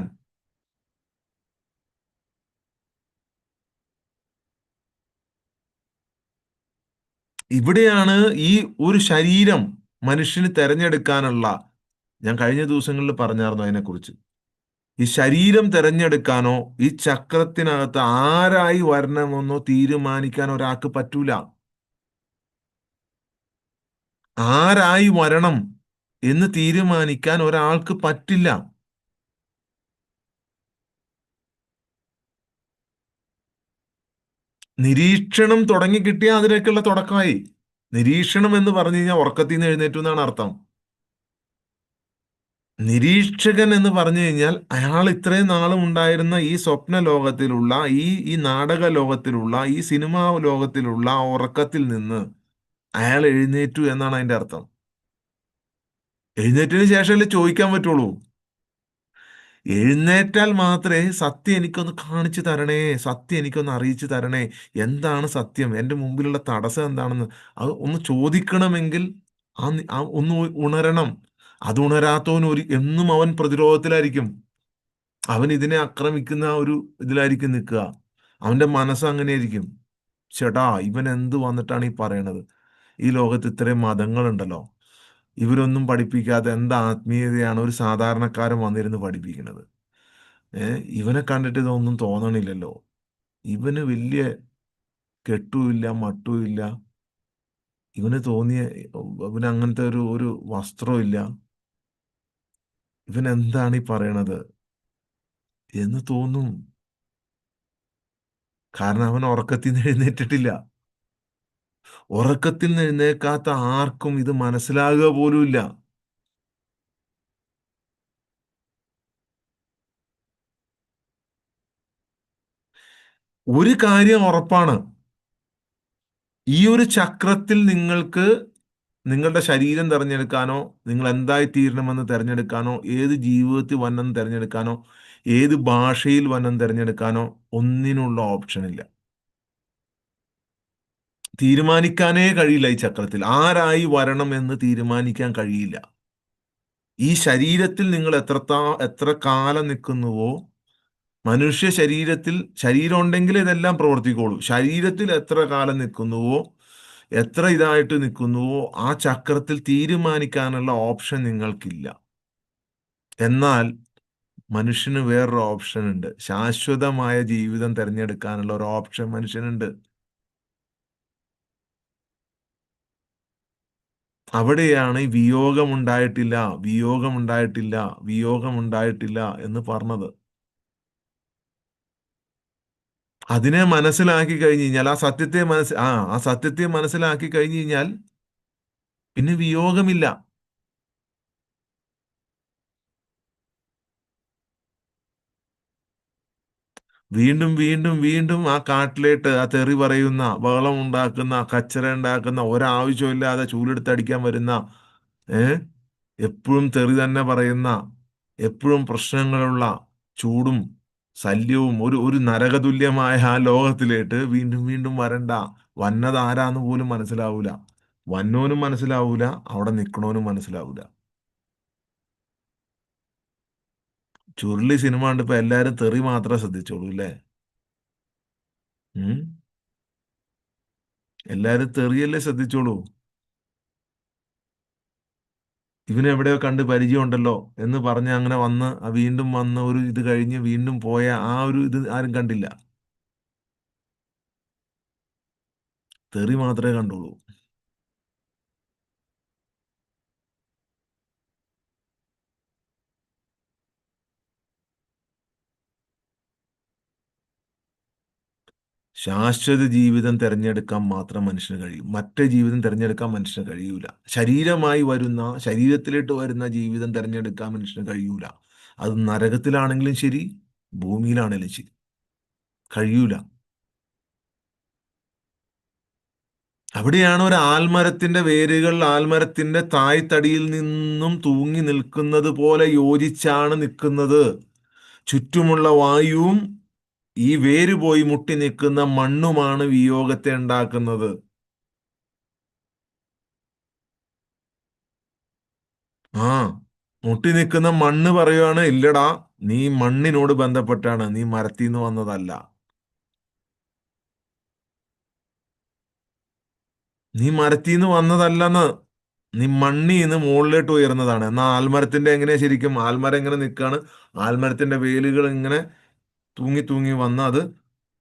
ഇവിടെയാണ് ഈ ഒരു ശരീരം മനുഷ്യന് തെരഞ്ഞെടുക്കാനുള്ള, ഞാൻ കഴിഞ്ഞ ദിവസങ്ങളിൽ പറഞ്ഞായിരുന്നു അതിനെക്കുറിച്ച്. ഈ ശരീരം തെരഞ്ഞെടുക്കാനോ ഈ ചക്രത്തിനകത്ത് ആരായി വരണമെന്നോ തീരുമാനിക്കാൻ ഒരാൾക്ക് പറ്റൂല. ആരായി വരണം എന്ന് തീരുമാനിക്കാൻ ഒരാൾക്ക് പറ്റില്ല. നിരീക്ഷണം തുടങ്ങിക്കിട്ടിയാൽ അതിലേക്കുള്ള തുടക്കമായി. നിരീക്ഷണം എന്ന് പറഞ്ഞു കഴിഞ്ഞാൽ ഉറക്കത്തിൽ നിന്ന് എഴുന്നേറ്റു എന്നാണ് അർത്ഥം. നിരീക്ഷകൻ എന്ന് പറഞ്ഞു കഴിഞ്ഞാൽ അയാൾ ഇത്രയും നാളും ഉണ്ടായിരുന്ന ഈ സ്വപ്ന ലോകത്തിലുള്ള ഈ ഈ നാടക ലോകത്തിലുള്ള ഈ സിനിമാ ലോകത്തിലുള്ള ആ ഉറക്കത്തിൽ നിന്ന് അയാൾ എഴുന്നേറ്റു എന്നാണ് അതിന്റെ അർത്ഥം. എഴുന്നേറ്റതിന് ശേഷമല്ലേ ചോദിക്കാൻ പറ്റുള്ളൂ. എഴുന്നേറ്റാൽ മാത്രമേ സത്യം എനിക്കൊന്ന് കാണിച്ചു തരണേ, സത്യം എനിക്കൊന്ന് അറിയിച്ചു തരണേ, എന്താണ് സത്യം, എൻ്റെ മുമ്പിലുള്ള തടസ്സം എന്താണെന്ന് അത് ഒന്ന് ചോദിക്കണമെങ്കിൽ ആ ഒന്ന് ഉണരണം. അത് ഉണരാത്തവൻ എന്നും അവൻ പ്രതിരോധത്തിലായിരിക്കും. അവൻ ഇതിനെ ആക്രമിക്കുന്ന ഒരു ഇതിലായിരിക്കും നിൽക്കുക. അവന്റെ മനസ്സ് അങ്ങനെയായിരിക്കും. ചേട്ടാ, ഇവൻ എന്ത് വന്നിട്ടാണ് ഈ പറയണത്, ഈ ലോകത്ത് ഇത്രയും മതങ്ങളുണ്ടല്ലോ, ഇവരൊന്നും പഠിപ്പിക്കാതെ എന്ത് ആത്മീയതയാണ് ഒരു സാധാരണക്കാരൻ വന്നിരുന്ന് പഠിപ്പിക്കുന്നത്. ഇവനെ കണ്ടിട്ട് ഇതൊന്നും തോന്നണില്ലല്ലോ, ഇവന് വലിയ കെട്ടുമില്ല മട്ടുമില്ല, ഇവന് തോന്നിയ ഇവന് അങ്ങനത്തെ ഒരു ഒരു വസ്ത്രവും ഇല്ല, ഇവൻ എന്താണ് ഈ പറയണത് എന്ന് തോന്നും. കാരണം അവൻ ഉറക്കത്തിൽ നിന്ന് എഴുന്നേറ്റിട്ടില്ല. ഉറക്കത്തിൽ നിന്ന് എഴുന്നേക്കാത്ത ആർക്കും ഇത് മനസ്സിലാകുക പോലുമില്ല. ഒരു കാര്യം ഉറപ്പാണ്, ഈ ഒരു ചക്രത്തിൽ നിങ്ങൾക്ക് നിങ്ങളുടെ ശരീരം തിരഞ്ഞെടുക്കാനോ നിങ്ങൾ എന്തായി തീരണമെന്ന് തിരഞ്ഞെടുക്കാനോ ഏത് ജീവിതത്തിൽ വന്നെന്ന് തിരഞ്ഞെടുക്കാനോ ഏത് ഭാഷയിൽ വന്നെന്ന് തിരഞ്ഞെടുക്കാനോ ഒന്നിനുള്ള ഓപ്ഷൻ ഇല്ല. തീരുമാനിക്കാനേ കഴിയില്ല. ഈ ചക്രത്തിൽ ആരായി വരണം എന്ന് തീരുമാനിക്കാൻ കഴിയില്ല. ഈ ശരീരത്തിൽ നിങ്ങൾ എത്ര കാലം നിൽക്കുന്നുവോ, മനുഷ്യ ശരീരത്തിൽ ശരീരം ഉണ്ടെങ്കിൽ ഇതെല്ലാം പ്രവർത്തിക്കോളൂ. ശരീരത്തിൽ എത്ര കാലം നിൽക്കുന്നുവോ, എത്ര ഇതായിട്ട് നിൽക്കുന്നുവോ, ആ ചക്രത്തിൽ തീരുമാനിക്കാനുള്ള ഓപ്ഷൻ നിങ്ങൾക്കില്ല. എന്നാൽ മനുഷ്യന് വേറൊരു ഓപ്ഷൻ ഉണ്ട്. ശാശ്വതമായ ജീവിതം തിരഞ്ഞെടുക്കാനുള്ള ഒരു ഓപ്ഷൻ മനുഷ്യനുണ്ട്. അവിടെയാണ് ഈ വിയോഗമുണ്ടായിട്ടില്ല, വിയോഗമുണ്ടായിട്ടില്ല, വിയോഗമുണ്ടായിട്ടില്ല എന്ന് പറഞ്ഞത്. അതിനെ മനസ്സിലാക്കി കഴിഞ്ഞു കഴിഞ്ഞാൽ, ആ സത്യത്തെ മനസ്സിലാക്കി കഴിഞ്ഞു കഴിഞ്ഞാൽ പിന്നെ വിയോഗമില്ല. വീണ്ടും വീണ്ടും വീണ്ടും ആ കാട്ടിലേട്ട് ആ തെറി പറയുന്ന, ബഹളം ഉണ്ടാക്കുന്ന, കച്ചറ ഉണ്ടാക്കുന്ന, ഒരാവശ്യമില്ലാതെ ചൂലെടുത്തടിക്കാൻ വരുന്ന, ഏ എപ്പോഴും തെറി തന്നെ പറയുന്ന, എപ്പോഴും പ്രശ്നങ്ങളുള്ള, ചൂടും ശല്യവും ഒരു ഒരു നരകതുല്യമായ ആ ലോകത്തിലേട്ട് വീണ്ടും വീണ്ടും വരണ്ട. വന്നത് ആരാന്ന് പോലും മനസ്സിലാവൂല. വന്നോനും മനസ്സിലാവൂല, അവിടെ നിൽക്കണോനും മനസ്സിലാവൂല. ചുരുളി സിനിമ കണ്ടിപ്പോ എല്ലാരും തെറി മാത്രമേ ശ്രദ്ധിച്ചോളൂ അല്ലേ? ഉം. എല്ലാരും തെറിയല്ലേ ശ്രദ്ധിച്ചോളൂ. ഇവനെവിടെയോ കണ്ട് പരിചയമുണ്ടല്ലോ എന്ന് പറഞ്ഞ് അങ്ങനെ വന്ന് വീണ്ടും വന്ന് ഒരു ഇത് കഴിഞ്ഞ് വീണ്ടും പോയ ആ ഒരു ഇത് ആരും കണ്ടില്ല. തെറി മാത്രമേ കണ്ടുള്ളൂ. ശാശ്വത ജീവിതം തിരഞ്ഞെടുക്കാൻ മാത്രം മനുഷ്യന് കഴിയും. മറ്റേ ജീവിതം തിരഞ്ഞെടുക്കാൻ മനുഷ്യന് കഴിയൂല. ശരീരമായി വരുന്ന, ശരീരത്തിലിട്ട് വരുന്ന ജീവിതം തിരഞ്ഞെടുക്കാൻ മനുഷ്യന് കഴിയൂല. അത് നരകത്തിലാണെങ്കിലും ശരി, ഭൂമിയിലാണെങ്കിലും ശരി, കഴിയൂല. അവിടെയാണ് ഒരു ആൽമരത്തിന്റെ വേരുകൾ ആൽമരത്തിന്റെ തായ്തടിയിൽ നിന്നും തൂങ്ങി നിൽക്കുന്നത് പോലെ യോജിച്ചാണ് നിൽക്കുന്നത്. ചുറ്റുമുള്ള വായുവും ഈ വേര് പോയി മുട്ടി നിൽക്കുന്ന മണ്ണുമാണ് വിയോഗത്തെ ഉണ്ടാക്കുന്നത്. ആ, മുട്ടി നിൽക്കുന്ന മണ്ണ് പറയുവാണ്, ഇല്ലടാ, നീ മണ്ണിനോട് ബന്ധപ്പെട്ടാണ്, നീ മരത്തിൽ നിന്ന് വന്നതല്ല. നീ മരത്തിൽ നിന്ന് വന്നതല്ലെന്ന്. നീ മണ്ണിൽ നിന്ന് മുകളിലോട്ട് ഉയർന്നതാണ്. എന്നാൽ ആൽമരത്തിന്റെ എങ്ങനെയാ ശരിക്കും? ആൽമരം ഇങ്ങനെ നിൽക്കുകയാണ്. ആൽമരത്തിന്റെ വേലുകൾ ഇങ്ങനെ തൂങ്ങി തൂങ്ങി വന്ന് അത്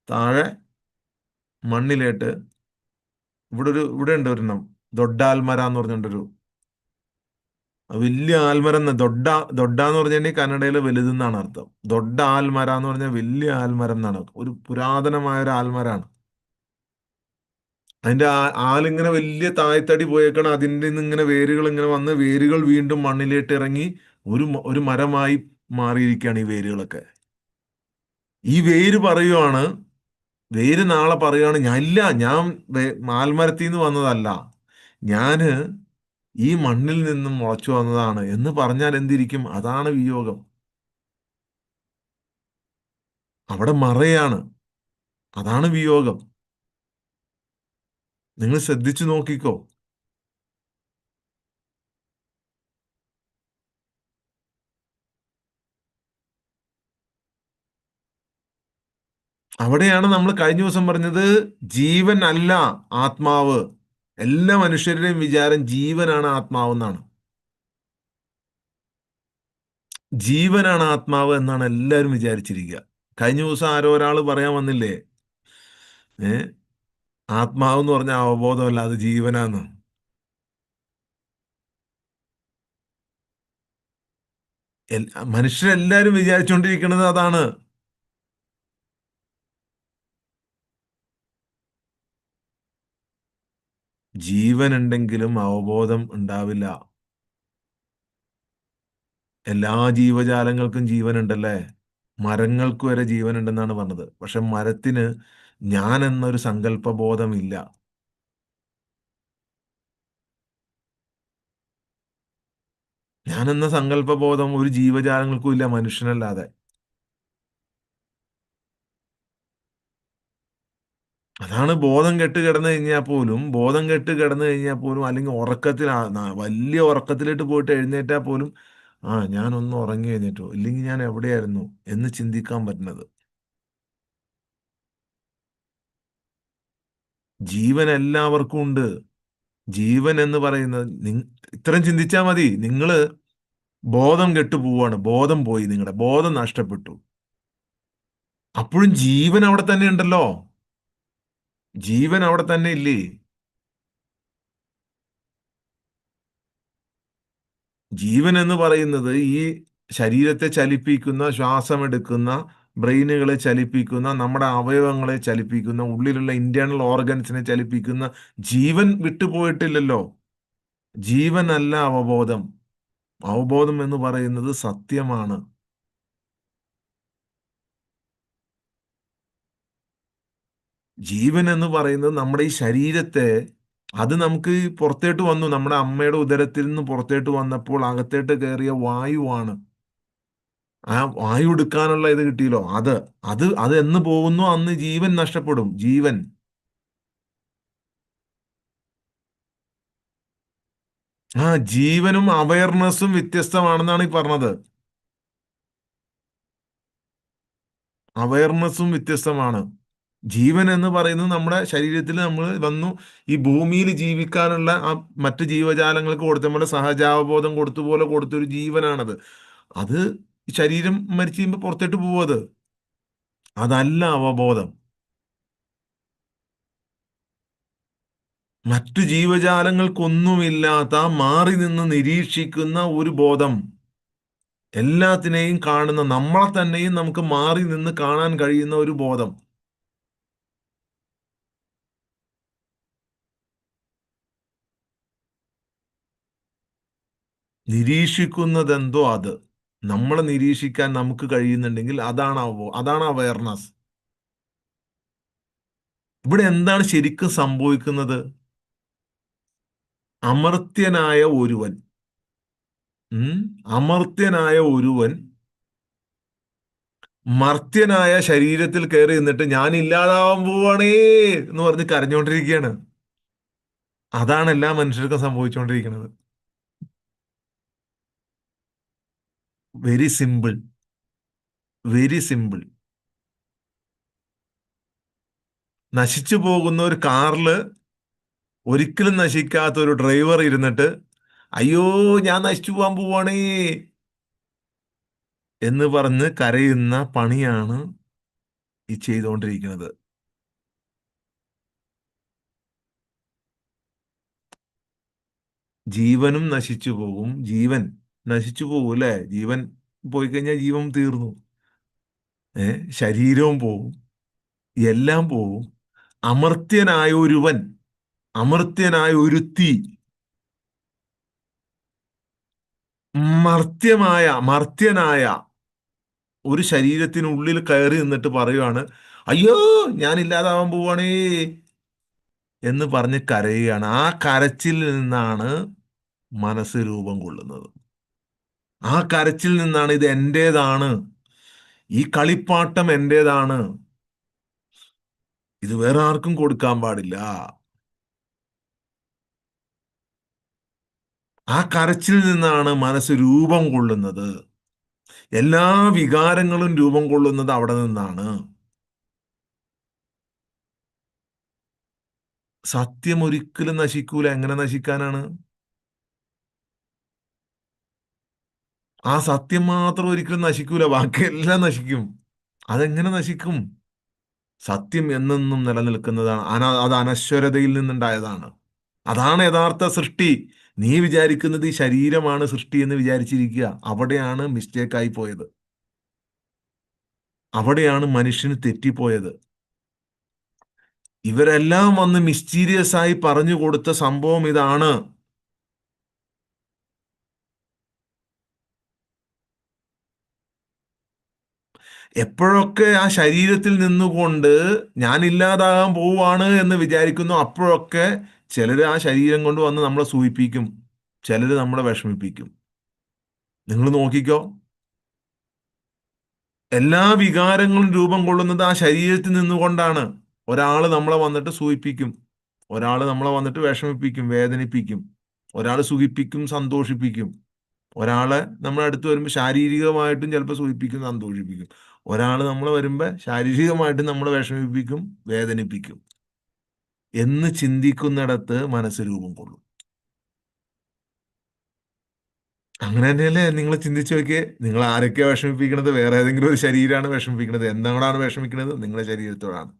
താഴെ മണ്ണിലേട്ട്, ഇവിടെ ഉണ്ട് ഒരെണ്ണം, ദൊഡ്ഡാൽമര എന്ന് പറഞ്ഞിട്ടൊരു വലിയ ആൽമരം. ദൊഡ്ഡ എന്ന് പറഞ്ഞിട്ടുണ്ടെങ്കിൽ കന്നഡയിൽ വലുതെന്നാണ് അർത്ഥം. ദൊഡ്ഡ ആൽമര എന്ന് പറഞ്ഞാൽ വലിയ ആൽമരം എന്നാണ്. ഒരു പുരാതനമായ ഒരു ആൽമരാണ്. അതിന്റെ ആലിങ്ങനെ വലിയ തായ്തടി പോയേക്കാണ്. അതിൻ്റെ നിന്ന് ഇങ്ങനെ വേരുകൾ ഇങ്ങനെ വന്ന് വേരുകൾ വീണ്ടും മണ്ണിലേക്ക് ഇറങ്ങി ഒരു മരമായി മാറിയിരിക്കുകയാണ് ഈ വേരുകളൊക്കെ. ഈ വേര് പറയുവാണ്, വേര് നാളെ പറയുവാണ്, ഞാൻ ഇല്ല, ഞാൻ ആൽമരത്തിൽ നിന്ന് വന്നതല്ല, ഞാന് ഈ മണ്ണിൽ നിന്നും മുളച്ചു വന്നതാണ് എന്ന് പറഞ്ഞാൽ എന്തിരിക്കും? അതാണ് വിയോഗം. അവിടെ മറയാണ്. അതാണ് വിയോഗം. നിങ്ങൾ ശ്രദ്ധിച്ചു നോക്കിക്കോ. അവിടെയാണ് നമ്മൾ കഴിഞ്ഞ ദിവസം പറഞ്ഞത്, ജീവൻ അല്ല ആത്മാവ്. എല്ലാ മനുഷ്യരുടെയും വിചാരം ജീവനാണ് ആത്മാവ് എന്നാണ്. ജീവനാണ് ആത്മാവ് എന്നാണ് എല്ലാവരും വിചാരിച്ചിരിക്കുക. കഴിഞ്ഞ ദിവസം ആരോ ഒരാൾ പറയാൻ വന്നില്ലേ, ഏ ആത്മാവ് എന്ന് പറഞ്ഞ അവബോധമല്ല, അത് ജീവനാന്ന്. മനുഷ്യരെല്ലാരും വിചാരിച്ചുകൊണ്ടിരിക്കുന്നത് അതാണ്. ജീവൻ ഉണ്ടെങ്കിലും അവബോധം ഉണ്ടാവില്ല. എല്ലാ ജീവജാലങ്ങൾക്കും ജീവനുണ്ടല്ലേ? മരങ്ങൾക്ക് വരെ ജീവനുണ്ടെന്നാണ് പറഞ്ഞത്. പക്ഷെ മരത്തിന് ഞാൻ എന്നൊരു സങ്കല്പ ബോധമില്ല. ഞാൻ എന്ന സങ്കല്പ ബോധം ഒരു ജീവജാലങ്ങൾക്കും ഇല്ല, മനുഷ്യനല്ലാതെ. അതാണ് ബോധം കെട്ട് കിടന്നു കഴിഞ്ഞാൽ പോലും, ബോധം കെട്ട് കിടന്നു കഴിഞ്ഞാൽ പോലും, അല്ലെങ്കിൽ ഉറക്കത്തിൽ വലിയ ഉറക്കത്തിലേക്ക് പോയിട്ട് എഴുന്നേറ്റാൽ പോലും, ഞാനൊന്ന് ഉറങ്ങി എഴുന്നേറ്റോ, ഇല്ലെങ്കിൽ ഞാൻ എവിടെയായിരുന്നു എന്ന് ചിന്തിക്കാൻ പറ്റുന്നത്. ജീവൻ എല്ലാവർക്കും ഉണ്ട്. ജീവൻ എന്ന് പറയുന്നത് ഇത്രയും ചിന്തിച്ചാൽ മതി. നിങ്ങള് ബോധം കെട്ടു പോവാണ്, ബോധം പോയി, നിങ്ങളുടെ ബോധം നഷ്ടപ്പെട്ടു. അപ്പോഴും ജീവൻ അവിടെ തന്നെ ഉണ്ടല്ലോ. ജീവൻ അവിടെ തന്നെ ഇല്ലേ? ജീവൻ എന്ന് പറയുന്നത് ഈ ശരീരത്തെ ചലിപ്പിക്കുന്ന, ശ്വാസമെടുക്കുന്ന, ബ്രെയിനുകളെ ചലിപ്പിക്കുന്ന, നമ്മുടെ അവയവങ്ങളെ ചലിപ്പിക്കുന്ന, ഉള്ളിലുള്ള ഇന്റേണൽ ഓർഗൻസിനെ ചലിപ്പിക്കുന്ന ജീവൻ വിട്ടുപോയിട്ടില്ലല്ലോ. ജീവനല്ല അവബോധം. അവബോധം എന്ന് പറയുന്നത് സത്യമാണ്. ജീവൻ എന്ന് പറയുന്നത് നമ്മുടെ ഈ ശരീരത്തെ, അത് നമുക്ക് പുറത്തേട്ട് വന്നു, നമ്മുടെ അമ്മയുടെ ഉദരത്തിൽ നിന്ന് പുറത്തേട്ട് വന്നപ്പോൾ അകത്തേട്ട് കയറിയ വായുവാണ്. ആ വായു എടുക്കാനുള്ള ഇത് കിട്ടിയല്ലോ, അത് എന്ന് പോകുന്നു അന്ന് ജീവൻ നഷ്ടപ്പെടും. ജീവൻ. ആ ജീവനും അവയർനെസ്സും വ്യത്യസ്തമാണെന്നാണ് ഈ പറഞ്ഞത്. അവയർനെസ്സും വ്യത്യസ്തമാണ്. ജീവൻ എന്ന് പറയുന്നത് നമ്മുടെ ശരീരത്തിൽ നമ്മൾ വന്നു ഈ ഭൂമിയിൽ ജീവിക്കാനുള്ള ആ മറ്റ് ജീവജാലങ്ങൾക്ക് കൊടുത്ത പോലെ സഹജാവബോധം കൊടുത്ത പോലെ കൊടുത്തൊരു ജീവനാണത്. അത് ശരീരം മരിച്ചു കഴിയുമ്പോൾ പുറത്തേട്ട് പോവത്. അതല്ല അവബോധം. മറ്റു ജീവജാലങ്ങൾക്കൊന്നുമില്ലാത്ത മാറി നിന്ന് നിരീക്ഷിക്കുന്ന ഒരു ബോധം. എല്ലാത്തിനെയും കാണുന്ന, നമ്മളെ തന്നെയും നമുക്ക് മാറി നിന്ന് കാണാൻ കഴിയുന്ന ഒരു ബോധം. നിരീക്ഷിക്കുന്നതെന്തോ അത് നമ്മളെ നിരീക്ഷിക്കാൻ നമുക്ക് കഴിയുന്നുണ്ടെങ്കിൽ അതാണ് അവയർനെസ്. ഇവിടെ എന്താണ് ശരിക്കും സംഭവിക്കുന്നത്? അമർത്യനായ ഒരുവൻ, ഉം, അമർത്യനായ ഒരുവൻ മർത്യനായ ശരീരത്തിൽ കയറി നിന്നിട്ട് ഞാൻ ഇല്ലാതാവാൻ പോവാണേ എന്ന് പറഞ്ഞ് കരഞ്ഞുകൊണ്ടിരിക്കുകയാണ്. അതാണ് എല്ലാ മനുഷ്യർക്കും സംഭവിച്ചുകൊണ്ടിരിക്കുന്നത്. Very simple. Very simple. നശിച്ചു പോകുന്ന ഒരു കാറില് ഒരിക്കലും നശിക്കാത്ത ഒരു ഡ്രൈവർ ഇരുന്നിട്ട് അയ്യോ ഞാൻ നശിച്ചു പോകാൻ പോവാണേ എന്ന് പറഞ്ഞ് കരയുന്ന പണിയാണ് ഈ ചെയ്തുകൊണ്ടിരിക്കുന്നത്. ജീവനും നശിച്ചു പോകും. ജീവൻ നശിച്ചു പോകും അല്ലേ? ജീവൻ പോയി കഴിഞ്ഞാൽ ജീവൻ തീർന്നു. ശരീരവും പോവും, എല്ലാം പോവും. അമർത്യനായ ഒരുവൻ, അമർത്യനായ ഒരുത്തി, മർത്യനായ ഒരു ശരീരത്തിനുള്ളിൽ കയറി നിന്നിട്ട് പറയുവാണ് അയ്യോ ഞാൻ ഇല്ലാതാവാൻ പോവാണേ എന്ന് പറഞ്ഞ് കരയുകയാണ്. ആ കരച്ചിൽ നിന്നാണ് മനസ്സ് രൂപം കൊള്ളുന്നത്. ആ കരച്ചിൽ നിന്നാണ് ഇത് എന്റേതാണ്, ഈ കളിപ്പാട്ടം എന്റേതാണ്, ഇത് വേറെ ആർക്കും കൊടുക്കാൻ പാടില്ല. ആ കരച്ചിൽ നിന്നാണ് മനസ്സ് രൂപം കൊള്ളുന്നത്. എല്ലാ വികാരങ്ങളും രൂപം കൊള്ളുന്നത് അവിടെ നിന്നാണ്. സത്യം ഒരിക്കലും നശിക്കൂല. എങ്ങനെ നശിക്കാനാണ്? ആ സത്യം മാത്രം ഒരിക്കലും നശിക്കൂല, ബാക്കിയെല്ലാം നശിക്കും. അതെങ്ങനെ നശിക്കും? സത്യം എന്നെന്നും നിലനിൽക്കുന്നതാണ്. അത് അനശ്വരതയിൽ നിന്നുണ്ടായതാണ്. അതാണ് യഥാർത്ഥ സൃഷ്ടി. നീ വിചാരിക്കുന്നത് ഈ ശരീരമാണ് സൃഷ്ടി എന്ന് വിചാരിച്ചിരിക്കുക. അവിടെയാണ് മിസ്റ്റേക്കായി പോയത്. അവിടെയാണ് മനുഷ്യന് തെറ്റിപ്പോയത്. ഇവരെല്ലാം വന്ന് മിസ്റ്റീരിയസ് ആയി പറഞ്ഞു കൊടുത്ത സംഭവം ഇതാണ്. എപ്പോഴൊക്കെ ആ ശരീരത്തിൽ നിന്നുകൊണ്ട് ഞാൻ ഇല്ലാതാകാൻ പോവാണ് എന്ന് വിചാരിക്കുന്നു, അപ്പോഴൊക്കെ ചിലർ ആ ശരീരം കൊണ്ട് വന്ന് നമ്മളെ സൂചിപ്പിക്കും, ചിലർ നമ്മളെ വിഷമിപ്പിക്കും. നിങ്ങൾ നോക്കിക്കോ. എല്ലാ വികാരങ്ങളും രൂപം കൊള്ളുന്നത് ആ ശരീരത്തിൽ നിന്നുകൊണ്ടാണ്. ഒരാൾ നമ്മളെ വന്നിട്ട് സൂചിപ്പിക്കും, ഒരാൾ നമ്മളെ വന്നിട്ട് വിഷമിപ്പിക്കും, വേദനിപ്പിക്കും, ഒരാൾ സുഖിപ്പിക്കും, സന്തോഷിപ്പിക്കും, ഒരാളെ നമ്മളെ അടുത്ത് വരുമ്പോൾ ശാരീരികമായിട്ടും ചിലപ്പോൾ സൂചിപ്പിക്കും, സന്തോഷിപ്പിക്കും, ഒരാൾ നമ്മളെ വരുമ്പോൾ ശാരീരികമായിട്ടും നമ്മളെ വിഷമിപ്പിക്കും, വേദനിപ്പിക്കും എന്ന് ചിന്തിക്കുന്നിടത്ത് മനസ്സ് രൂപം കൊള്ളും. അങ്ങനെ തന്നെയല്ലേ നിങ്ങൾ ചിന്തിച്ചു നോക്കിയേ. നിങ്ങൾ ആരൊക്കെയാ വിഷമിപ്പിക്കുന്നത്? വേറെ ഏതെങ്കിലും ഒരു ശരീരമാണ് വിഷമിപ്പിക്കുന്നത്. എന്താണ് വിഷമിക്കുന്നത്? നിങ്ങളുടെ ശരീരത്തോടാണ്.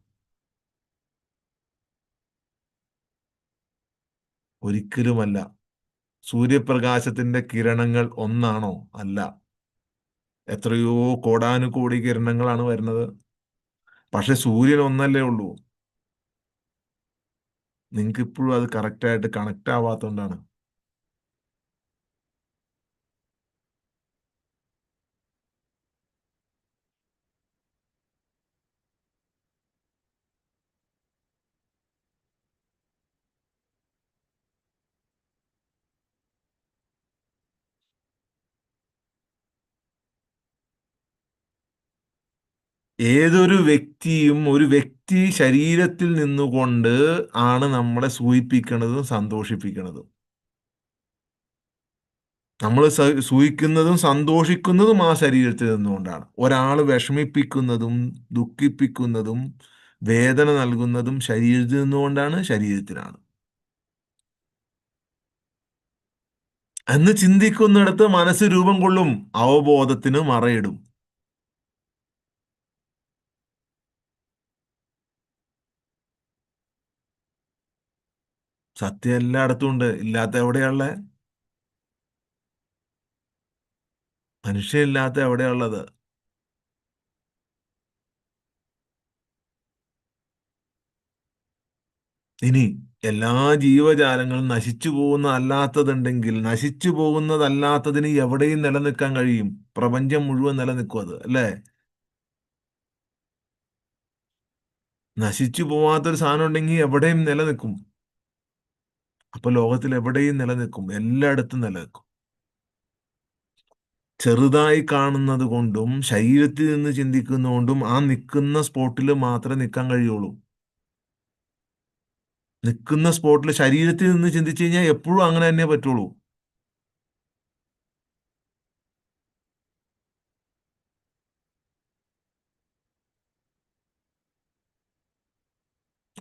ഒരിക്കലുമല്ല. സൂര്യപ്രകാശത്തിന്റെ കിരണങ്ങൾ ഒന്നാണോ? അല്ല. എത്രയോ കോടാനുകോടി കിരണങ്ങളാണ് വരുന്നത്. പക്ഷെ സൂര്യൻ ഒന്നല്ലേ ഉള്ളൂ. നിങ്ങൾക്ക് ഇപ്പോഴും അത് കറക്റ്റായിട്ട് കണക്ട് ആവാത്തതുകൊണ്ടാണ്. ഏതൊരു വ്യക്തിയും ഒരു വ്യക്തി ശരീരത്തിൽ നിന്നുകൊണ്ട് ആണ് നമ്മളെ സൂയിപ്പിക്കുന്നതും സന്തോഷിപ്പിക്കുന്നതും. നമ്മൾ സൂഹിക്കുന്നതും സന്തോഷിക്കുന്നതും ആ ശരീരത്തിൽ നിന്നുകൊണ്ടാണ്. ഒരാൾ വിഷമിപ്പിക്കുന്നതും ദുഃഖിപ്പിക്കുന്നതും വേദന നൽകുന്നതും ശരീരത്തിൽ നിന്നുകൊണ്ടാണ്, ശരീരത്തിനാണ്. എന്ന് ചിന്തിക്കുന്നിടത്ത് മനസ്സ് രൂപം കൊള്ളും, അവബോധത്തിന് മറയിടും. സത്യം എല്ലായിടത്തും ഉണ്ട്, ഇല്ലാത്ത എവിടെയുള്ള? മനുഷ്യനില്ലാത്ത എവിടെയുള്ളത്? ഇനി എല്ലാ ജീവജാലങ്ങളും നശിച്ചു പോകുന്നതല്ലാത്തതുണ്ടെങ്കിൽ, നശിച്ചു പോകുന്നതല്ലാത്തതിന് എവിടെയും നിലനിൽക്കാൻ കഴിയും. പ്രപഞ്ചം മുഴുവൻ നിലനിൽക്കും അത്, അല്ലേ? നശിച്ചു പോവാത്തൊരു സാധനം ഉണ്ടെങ്കിൽ എവിടെയും നിലനിൽക്കും. അപ്പൊ ലോകത്തിൽ എവിടെയും നിലനിൽക്കും, എല്ലായിടത്തും നിലനിൽക്കും. ചെറുതായി കാണുന്നത് കൊണ്ടും ശരീരത്തിൽ നിന്ന് ചിന്തിക്കുന്നതുകൊണ്ടും ആ നിൽക്കുന്ന സ്പോട്ടിൽ മാത്രമേ നിൽക്കാൻ കഴിയുള്ളൂ. നിൽക്കുന്ന സ്പോട്ടിൽ ശരീരത്തിൽ നിന്ന് ചിന്തിച്ചു കഴിഞ്ഞാൽ എപ്പോഴും അങ്ങനെ തന്നെ പറ്റുള്ളൂ.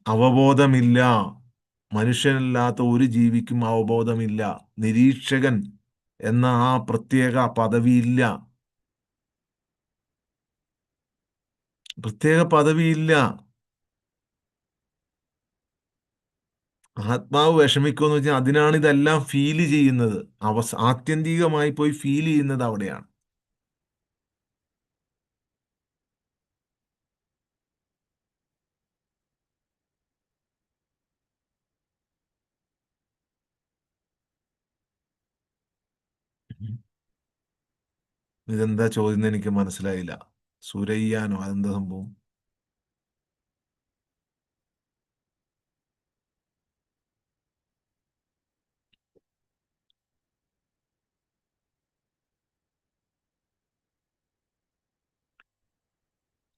അവബോധമില്ല. മനുഷ്യനല്ലാത്ത ഒരു ജീവിക്കും അവബോധമില്ല. നിരീക്ഷകൻ എന്ന ആ പ്രത്യേക പദവിയില്ല. പ്രത്യേക പദവിയില്ല. ആത്മാവ് വിഷമിക്കുമെന്ന് വെച്ചാൽ അതിനാണ് ഇതെല്ലാം ഫീൽ ചെയ്യുന്നത്. ആത്യന്തികമായി പോയി ഫീൽ ചെയ്യുന്നത് അവിടെയാണ്. ഇതെന്താ ചോദ്യം എന്ന് എനിക്ക് മനസ്സിലായില്ല. സുരയ്യാനോ? അതെന്താ സംഭവം?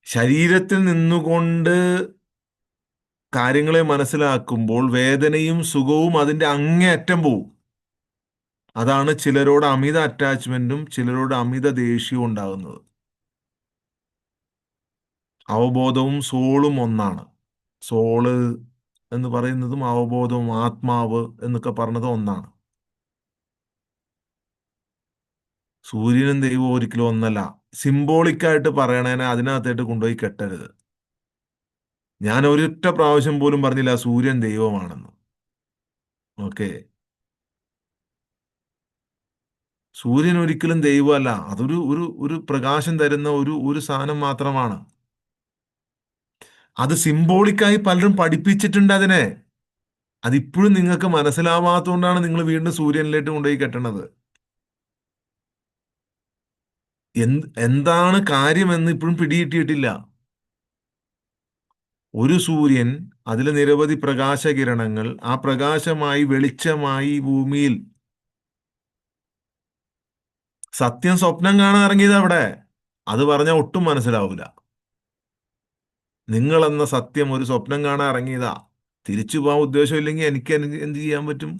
ശരീരത്തിൽ നിന്നുകൊണ്ട് കാര്യങ്ങളെ മനസ്സിലാക്കുമ്പോൾ വേദനയും സുഖവും അതിന്റെ അങ്ങേയറ്റം പോവും. അതാണ് ചിലരോട് അമിത അറ്റാച്ച്മെന്റും ചിലരോട് അമിത ദേഷ്യവും ഉണ്ടാകുന്നത്. അവബോധവും സോളും ഒന്നാണ്. സോള് എന്ന് പറയുന്നതും അവബോധവും ആത്മാവ് എന്നൊക്കെ പറഞ്ഞത് ഒന്നാണ്. സൂര്യനും ദൈവവും ഒരിക്കലും ഒന്നല്ല. സിംബോളിക്കായിട്ട് പറയണേനെ അതിനകത്തായിട്ട് കൊണ്ടുപോയി കെട്ടരുത്. ഞാൻ ഒരൊറ്റ പ്രാവശ്യം പോലും പറഞ്ഞില്ല സൂര്യൻ ദൈവമാണെന്ന്. ഓക്കെ. സൂര്യൻ ഒരിക്കലും ദൈവമല്ല. അതൊരു ഒരു ഒരു പ്രകാശം തരുന്ന ഒരു ഒരു സാധനം മാത്രമാണ്. അത് സിംബോളിക്കായി പലരും പഠിപ്പിച്ചിട്ടുണ്ട് അതിനെ. അതിപ്പോഴും നിങ്ങൾക്ക് മനസ്സിലാവാത്തതുകൊണ്ടാണ് നിങ്ങൾ വീണ്ടും സൂര്യനിലേക്ക് കൊണ്ടുപോയി കെട്ടണത്. എന്താണ് കാര്യമെന്ന് ഇപ്പോഴും പിടികിട്ടിയിട്ടില്ല. ഒരു സൂര്യൻ, അതിൽ നിരവധി പ്രകാശകിരണങ്ങൾ, ആ പ്രകാശമായി വെളിച്ചമായി ഈ ഭൂമിയിൽ. സത്യം സ്വപ്നം കാണാൻ ഇറങ്ങിയത് അവിടെ. അത് പറഞ്ഞാൽ ഒട്ടും മനസ്സിലാവൂല. നിങ്ങളെന്ന സത്യം ഒരു സ്വപ്നം കാണാൻ ഇറങ്ങിയതാ. തിരിച്ചു പോകാൻ ഉദ്ദേശമില്ലെങ്കിൽ എനിക്ക് എന്ത് ചെയ്യാൻ പറ്റും?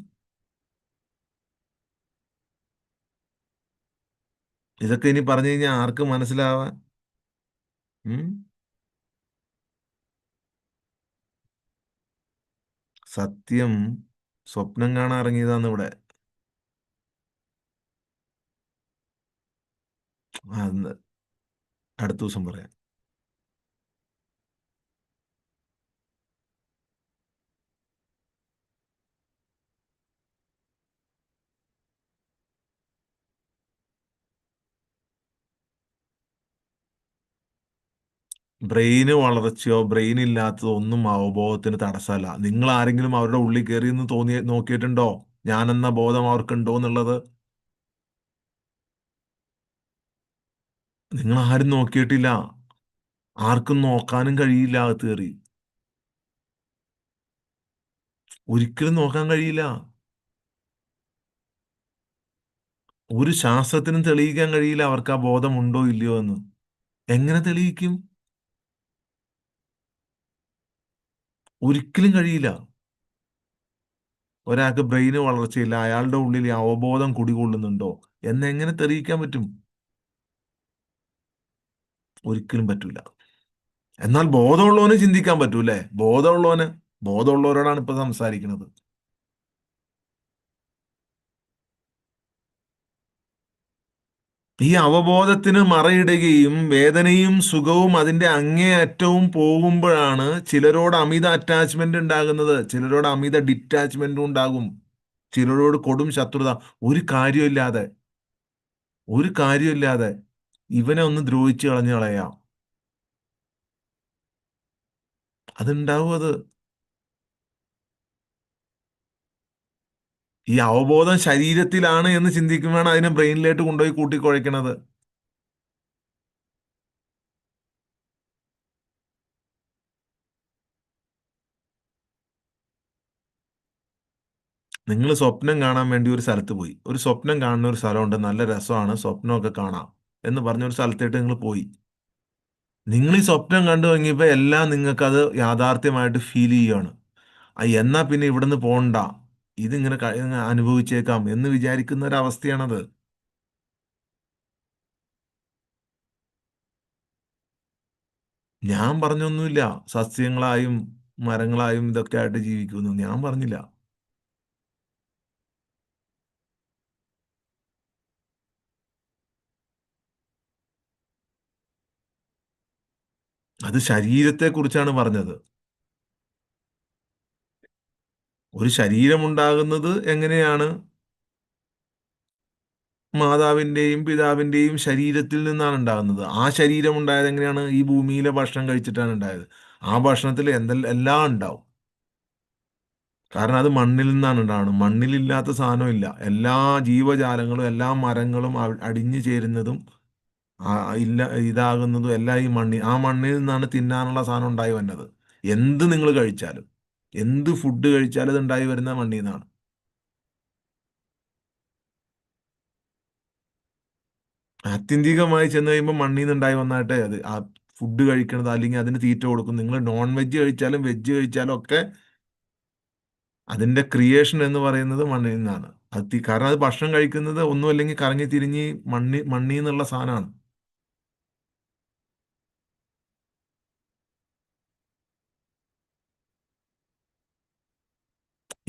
ഇതൊക്കെ ഇനി പറഞ്ഞു കഴിഞ്ഞാൽ ആർക്ക് മനസ്സിലാവാൻ? ഉം? സത്യം സ്വപ്നം കാണാൻ ഇറങ്ങിയതാന്ന് ഇവിടെ. അന്ന് അടുത്ത ദിവസം പറയാം. ബ്രെയിന് വളർച്ചയോ ബ്രെയിൻ ഇല്ലാത്തതോ ഒന്നും അവബോധത്തിന് തടസ്സമല്ല. നിങ്ങൾ ആരെങ്കിലും അവരുടെ ഉള്ളിൽ കയറി എന്ന് നോക്കിയിട്ടുണ്ടോ? ഞാനെന്ന ബോധം അവർക്കുണ്ടോ എന്നുള്ളത്? നിങ്ങൾ ആരും നോക്കിയിട്ടില്ല. ആർക്കും നോക്കാനും കഴിയില്ല അകത്ത് കയറി. ഒരിക്കലും നോക്കാൻ കഴിയില്ല. ഒരു ശാസ്ത്രത്തിനും തെളിയിക്കാൻ കഴിയില്ല അവർക്ക് ആ ബോധം ഉണ്ടോ ഇല്ലയോ എന്ന്. എങ്ങനെ തെളിയിക്കും? ഒരിക്കലും കഴിയില്ല. ഒരാൾക്ക് ബ്രെയിന് വളർച്ചയില്ല, അയാളുടെ ഉള്ളിൽ ഈ അവബോധം കുടികൊള്ളുന്നുണ്ടോ എന്നെങ്ങനെ തെളിയിക്കാൻ പറ്റും? ഒരിക്കലും പറ്റൂല. എന്നാൽ ബോധമുള്ളവന് ചിന്തിക്കാൻ പറ്റൂലേ? ബോധമുള്ളവരോടാണ് ഇപ്പൊ സംസാരിക്കുന്നത്. ഈ അവബോധത്തിന് മറയിടുകയും വേദനയും സുഖവും അതിന്റെ അങ്ങേയറ്റവും പോകുമ്പോഴാണ് ചിലരോട് അമിത അറ്റാച്ച്മെന്റ് ഉണ്ടാകുന്നത്, ചിലരോട് അമിത ഡിറ്റാച്ച്മെന്റും ഉണ്ടാകും, ചിലരോട് കൊടും ശത്രുത. ഒരു കാര്യമില്ലാതെ, ഒരു കാര്യമില്ലാതെ ഇവനെ ഒന്ന് ദ്രോഹിച്ച് കളഞ്ഞു കളയാം. അതുണ്ടാവും അത്. ഈ അവബോധം ശരീരത്തിലാണ് എന്ന് ചിന്തിക്കുമ്പോഴാണ് അതിനെ ബ്രെയിനിലേക്ക് കൊണ്ടുപോയി കൂട്ടിക്കുഴയ്ക്കണത്. നിങ്ങൾ സ്വപ്നം കാണാൻ വേണ്ടി ഒരു സ്ഥലത്ത് പോയി, ഒരു സ്വപ്നം കാണുന്ന ഒരു സ്ഥലമുണ്ട്, നല്ല രസമാണ്, സ്വപ്നമൊക്കെ കാണാം എന്ന് പറഞ്ഞ ഒരു സ്ഥലത്തേട്ട് നിങ്ങൾ പോയി. നിങ്ങൾ ഈ സ്വപ്നം കണ്ടു തുടങ്ങിയപ്പോൾ എല്ലാം നിങ്ങൾക്ക് അത് യാഥാർത്ഥ്യമായിട്ട് ഫീൽ ചെയ്യുകയാണ്. എന്നാ പിന്നെ ഇവിടുന്ന് പോണ്ട, ഇതിങ്ങനെ ഇങ്ങ് അനുഭവിച്ചേക്കാം എന്ന് വിചാരിക്കുന്ന ഒരു അവസ്ഥയാണത്. ഞാൻ പറഞ്ഞൊന്നുമില്ല സസ്യങ്ങളായും മരങ്ങളായും ഇതൊക്കെ ആയിട്ട് ജീവിക്കുന്നു, ഞാൻ പറഞ്ഞില്ല. അത് ശരീരത്തെ കുറിച്ചാണ് പറഞ്ഞത്. ഒരു ശരീരമുണ്ടാകുന്നത് എങ്ങനെയാണ്? മാതാവിന്റെയും പിതാവിന്റെയും ശരീരത്തിൽ നിന്നാണ് ഉണ്ടാകുന്നത്. ആ ശരീരം ഉണ്ടായത് എങ്ങനെയാണ്? ഈ ഭൂമിയിലെ ഭക്ഷണം കഴിച്ചിട്ടാണ് ഉണ്ടായത്. ആ ഭക്ഷണത്തിൽ എന്തെല്ലാം എല്ലാം ഉണ്ടാവും. കാരണം അത് മണ്ണിൽ നിന്നാണ് ഉണ്ടാകുന്നത്. മണ്ണിലില്ലാത്ത സാധനമില്ല. എല്ലാ ജീവജാലങ്ങളും എല്ലാ മരങ്ങളും അടിഞ്ഞു ചേരുന്നതും ആ ഇല്ല ഇതാകുന്നതും എല്ലാം ഈ മണ്ണിൽ, ആ മണ്ണിൽ നിന്നാണ് തിന്നാനുള്ള സാധനം ഉണ്ടായി വന്നത്. എന്ത് നിങ്ങൾ കഴിച്ചാലും, എന്ത് ഫുഡ് കഴിച്ചാലും അത് ഉണ്ടായി വരുന്ന മണ്ണിൽ നിന്നാണ്. ആത്യന്തികമായി ചെന്ന് കഴിയുമ്പോൾ മണ്ണിൽ നിന്നുണ്ടായി വന്നായിട്ടേ അത് ആ ഫുഡ് കഴിക്കണത്, അല്ലെങ്കിൽ അതിന് തീറ്റ കൊടുക്കും. നിങ്ങൾ നോൺ വെജ് കഴിച്ചാലും വെജ് കഴിച്ചാലും ഒക്കെ അതിന്റെ ക്രിയേഷൻ എന്ന് പറയുന്നത് മണ്ണിൽ നിന്നാണ്. കാരണം അത് ഭക്ഷണം കഴിക്കുന്നത് ഒന്നും അല്ലെങ്കിൽ കറങ്ങി തിരിഞ്ഞ് മണ്ണിൽ നിന്നുള്ള സാധനമാണ്.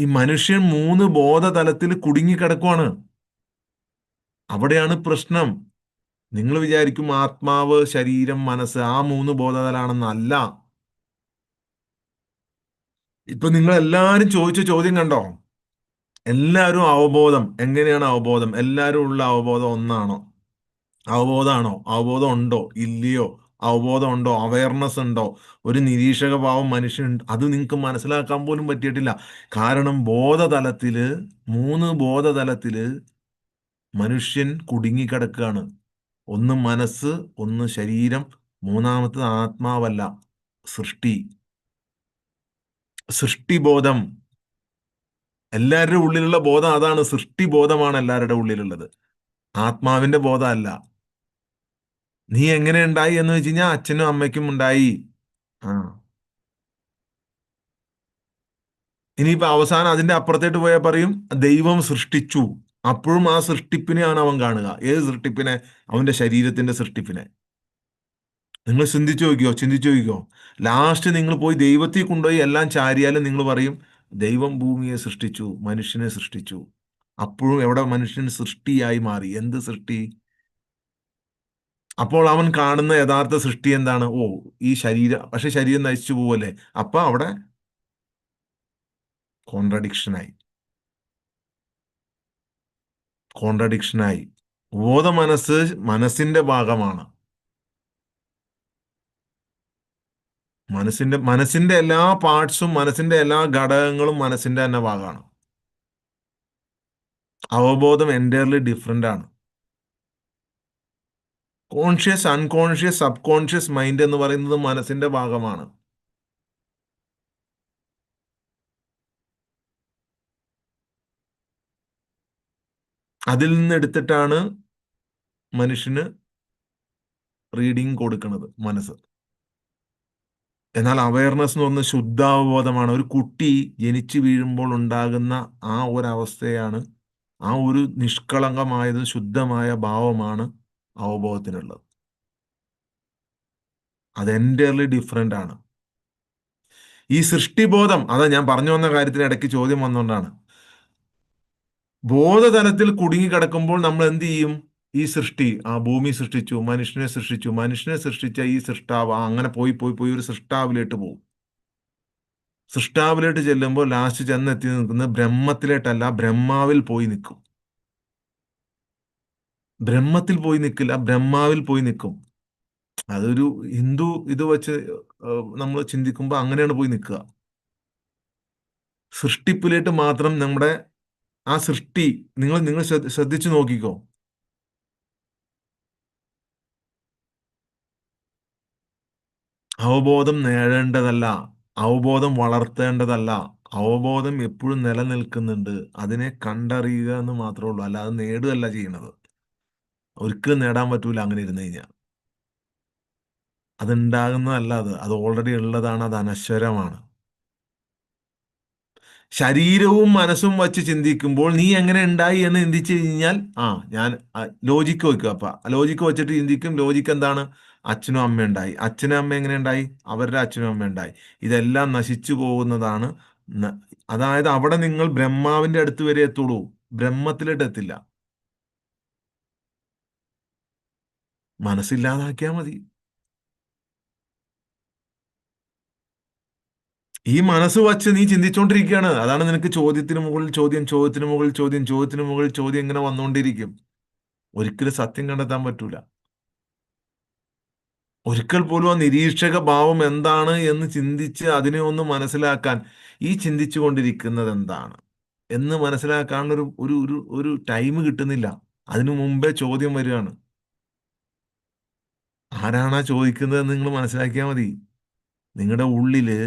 ഈ മനുഷ്യൻ മൂന്ന് ബോധതലത്തിൽ കുടുങ്ങിക്കിടക്കുവാണ്. അവിടെയാണ് പ്രശ്നം. നിങ്ങൾ വിചാരിക്കും ആത്മാവ്, ശരീരം, മനസ്സ് ആ മൂന്ന് ബോധതലാണെന്നല്ല. ഇപ്പൊ നിങ്ങൾ എല്ലാവരും ചോദിച്ച ചോദ്യം കണ്ടോ? എല്ലാവരും അവബോധം. എങ്ങനെയാണ് അവബോധം? എല്ലാവരും ഉള്ള അവബോധം ഒന്നാണോ? അവബോധമാണോ? അവബോധം ഉണ്ടോ ഇല്ലയോ? അവബോധം ഉണ്ടോ? അവയർനെസ് ഉണ്ടോ? ഒരു നിരീക്ഷക ഭാവം മനുഷ്യനുണ്ട്? അത് നിങ്ങൾക്ക് മനസ്സിലാക്കാൻ പോലും പറ്റിയിട്ടില്ല. കാരണം ബോധതലത്തില്, മൂന്ന് ബോധതലത്തില് മനുഷ്യൻ കുടുങ്ങിക്കിടക്കുകയാണ്. ഒന്ന് മനസ്സ്, ഒന്ന് ശരീരം, മൂന്നാമത്തത് ആത്മാവല്ല, സൃഷ്ടി. സൃഷ്ടിബോധം. എല്ലാവരുടെ ഉള്ളിലുള്ള ബോധം അതാണ്. സൃഷ്ടിബോധമാണ് എല്ലാവരുടെ ഉള്ളിലുള്ളത്, ആത്മാവിന്റെ ബോധമല്ല. നീ എങ്ങനെ ഉണ്ടായി എന്ന് വെച്ച് കഴിഞ്ഞാൽ അച്ഛനും അമ്മയ്ക്കും ഉണ്ടായി. ആ, ഇനിയിപ്പോ അവസാനം അതിന്റെ അപ്പുറത്തേട്ട് പോയാൽ പറയും ദൈവം സൃഷ്ടിച്ചു. അപ്പോഴും ആ സൃഷ്ടിപ്പിനെയാണ് അവൻ കാണുക. ഏത് സൃഷ്ടിപ്പിനെ? അവന്റെ ശരീരത്തിന്റെ സൃഷ്ടിപ്പിനെ. നിങ്ങൾ ചിന്തിച്ചു നോക്കിയോ? ലാസ്റ്റ് നിങ്ങൾ പോയി ദൈവത്തിൽ കൊണ്ടുപോയി എല്ലാം ചാരിയാലും നിങ്ങൾ പറയും ദൈവം ഭൂമിയെ സൃഷ്ടിച്ചു, മനുഷ്യനെ സൃഷ്ടിച്ചു. അപ്പോഴും എവിടെ മനുഷ്യൻ സൃഷ്ടിയായി മാറി? എന്ത് സൃഷ്ടി? അപ്പോൾ അവൻ കാണുന്ന യഥാർത്ഥ സൃഷ്ടി എന്താണ്? ഓ, ഈ ശരീരം, പക്ഷെ ശരീരം നശിച്ചു പോവല്ലേ? അപ്പൊ അവിടെ കോൺട്രഡിക്ഷനായി. കോൺട്രഡിക്ഷനായി. ബോധ മനസ്സ് മനസ്സിന്റെ ഭാഗമാണ്. മനസ്സിന്റെ എല്ലാ പാർട്സും, മനസ്സിന്റെ എല്ലാ ഘടകങ്ങളും മനസ്സിന്റെ തന്നെ ഭാഗമാണ്. അവബോധം എൻറ്റയർലി ഡിഫറെന്റ് ആണ്. Conscious, unconscious, sub conscious mind എന്ന് പറയുന്നത് മനസ്സിന്റെ ഭാഗമാണ്. അതിൽ നിന്ന് എടുത്തിട്ടാണ് മനുഷ്യന് റീഡിങ് കൊടുക്കുന്നത് മനസ്സ്. എന്നാൽ അവയർനെസ് എന്ന് പറഞ്ഞ ശുദ്ധാവബോധമാണ്. ഒരു കുട്ടി ജനിച്ചു വീഴുമ്പോൾ ഉണ്ടാകുന്ന ആ ഒരവസ്ഥയാണ്, ആ ഒരു നിഷ്കളങ്കമായത് ശുദ്ധമായ ഭാവമാണ് അവബോധത്തിനുള്ളത്. അത് എൻറ്റയർലി ഡിഫറെൻ്റ് ആണ്. ഈ സൃഷ്ടിബോധം, അതാ ഞാൻ പറഞ്ഞു വന്ന കാര്യത്തിന് ഇടയ്ക്ക് ചോദ്യം വന്നുകൊണ്ടാണ്. ബോധതലത്തിൽ കുടുങ്ങിക്കിടക്കുമ്പോൾ നമ്മൾ എന്ത് ചെയ്യും? ഈ സൃഷ്ടി, ആ ഭൂമി സൃഷ്ടിച്ചു, മനുഷ്യനെ സൃഷ്ടിച്ചു, മനുഷ്യനെ സൃഷ്ടിച്ച ഈ സൃഷ്ടാവ്, അങ്ങനെ പോയി പോയി പോയി ഒരു സൃഷ്ടാവിലേക്ക് പോകും. സൃഷ്ടാവിലേക്ക് ചെല്ലുമ്പോൾ ലാസ്റ്റ് ചെന്നെത്തി നിൽക്കുന്നത് ബ്രഹ്മത്തിലേട്ടല്ല, ബ്രഹ്മാവിൽ പോയി നിൽക്കും. ബ്രഹ്മത്തിൽ പോയി നിൽക്കില്ല, ബ്രഹ്മാവിൽ പോയി നിൽക്കും. അതൊരു ഹിന്ദു ഇത് വെച്ച് നമ്മൾ ചിന്തിക്കുമ്പോൾ അങ്ങനെയാണ് പോയി നിൽക്കുക. സൃഷ്ടിപ്പിലേക്ക് മാത്രം നമ്മുടെ ആ സൃഷ്ടി, നിങ്ങൾ നിങ്ങൾ ശ്രദ്ധിച്ചു നോക്കിക്കോ. അവബോധം നേടേണ്ടതല്ല, അവബോധം വളർത്തേണ്ടതല്ല. അവബോധം എപ്പോഴും നിലനിൽക്കുന്നുണ്ട്. അതിനെ കണ്ടറിയുക എന്ന് മാത്രമേ ഉള്ളൂ, അല്ലാതെ നേടുകയല്ല ചെയ്യണത്. ഒരിക്കലും നേടാൻ പറ്റൂല അങ്ങനെ ഇരുന്ന് കഴിഞ്ഞാൽ. അതുണ്ടാകുന്നതല്ല, അത് ഓൾറെഡി ഉള്ളതാണ്, അത് അനശ്വരമാണ്. ശരീരവും മനസ്സും വച്ച് ചിന്തിക്കുമ്പോൾ നീ എങ്ങനെ ഉണ്ടായി എന്ന് ചിന്തിച്ചു കഴിഞ്ഞാൽ, ഞാൻ ലോജിക്ക് വെക്കുക. അപ്പൊ ലോജിക്ക് വെച്ചിട്ട് ചിന്തിക്കും. ലോജിക്ക് എന്താണ്? അച്ഛനും അമ്മ ഉണ്ടായി. അച്ഛനും അമ്മ എങ്ങനെ ഉണ്ടായി? അവരുടെ അച്ഛനും അമ്മ ഉണ്ടായി. ഇതെല്ലാം നശിച്ചു പോകുന്നതാണ്. ന- അതായത് അവിടെ നിങ്ങൾ ബ്രഹ്മാവിന്റെ അടുത്ത് വരെ എത്തുള്ളൂ, ബ്രഹ്മത്തിലോട്ട് എത്തില്ല. മനസ്സില്ലാതാക്കിയാൽ മതി. ഈ മനസ്സ് വച്ച് നീ ചിന്തിച്ചുകൊണ്ടിരിക്കുകയാണ്. അതാണ് നിനക്ക് ചോദ്യത്തിന് മുകളിൽ ചോദ്യം, ചോദ്യത്തിന് മുകളിൽ ചോദ്യം, ചോദ്യത്തിന് മുകളിൽ ചോദ്യം ഇങ്ങനെ വന്നുകൊണ്ടിരിക്കും. ഒരിക്കലും സത്യം കണ്ടെത്താൻ പറ്റൂല. ഒരിക്കൽ പോലും ആ നിരീക്ഷക ഭാവം എന്താണ് എന്ന് ചിന്തിച്ച് അതിനെ ഒന്ന് മനസ്സിലാക്കാൻ, ഈ ചിന്തിച്ചു കൊണ്ടിരിക്കുന്നത് എന്താണ് എന്ന് മനസ്സിലാക്കാനുള്ള ഒരു ഒരു ഒരു ഒരു ടൈം കിട്ടുന്നില്ല. അതിനു മുമ്പേ ചോദ്യം വരികയാണ്. ആരാണാ ചോദിക്കുന്നതെന്ന് നിങ്ങൾ മനസ്സിലാക്കിയാൽ മതി. നിങ്ങളുടെ ഉള്ളില്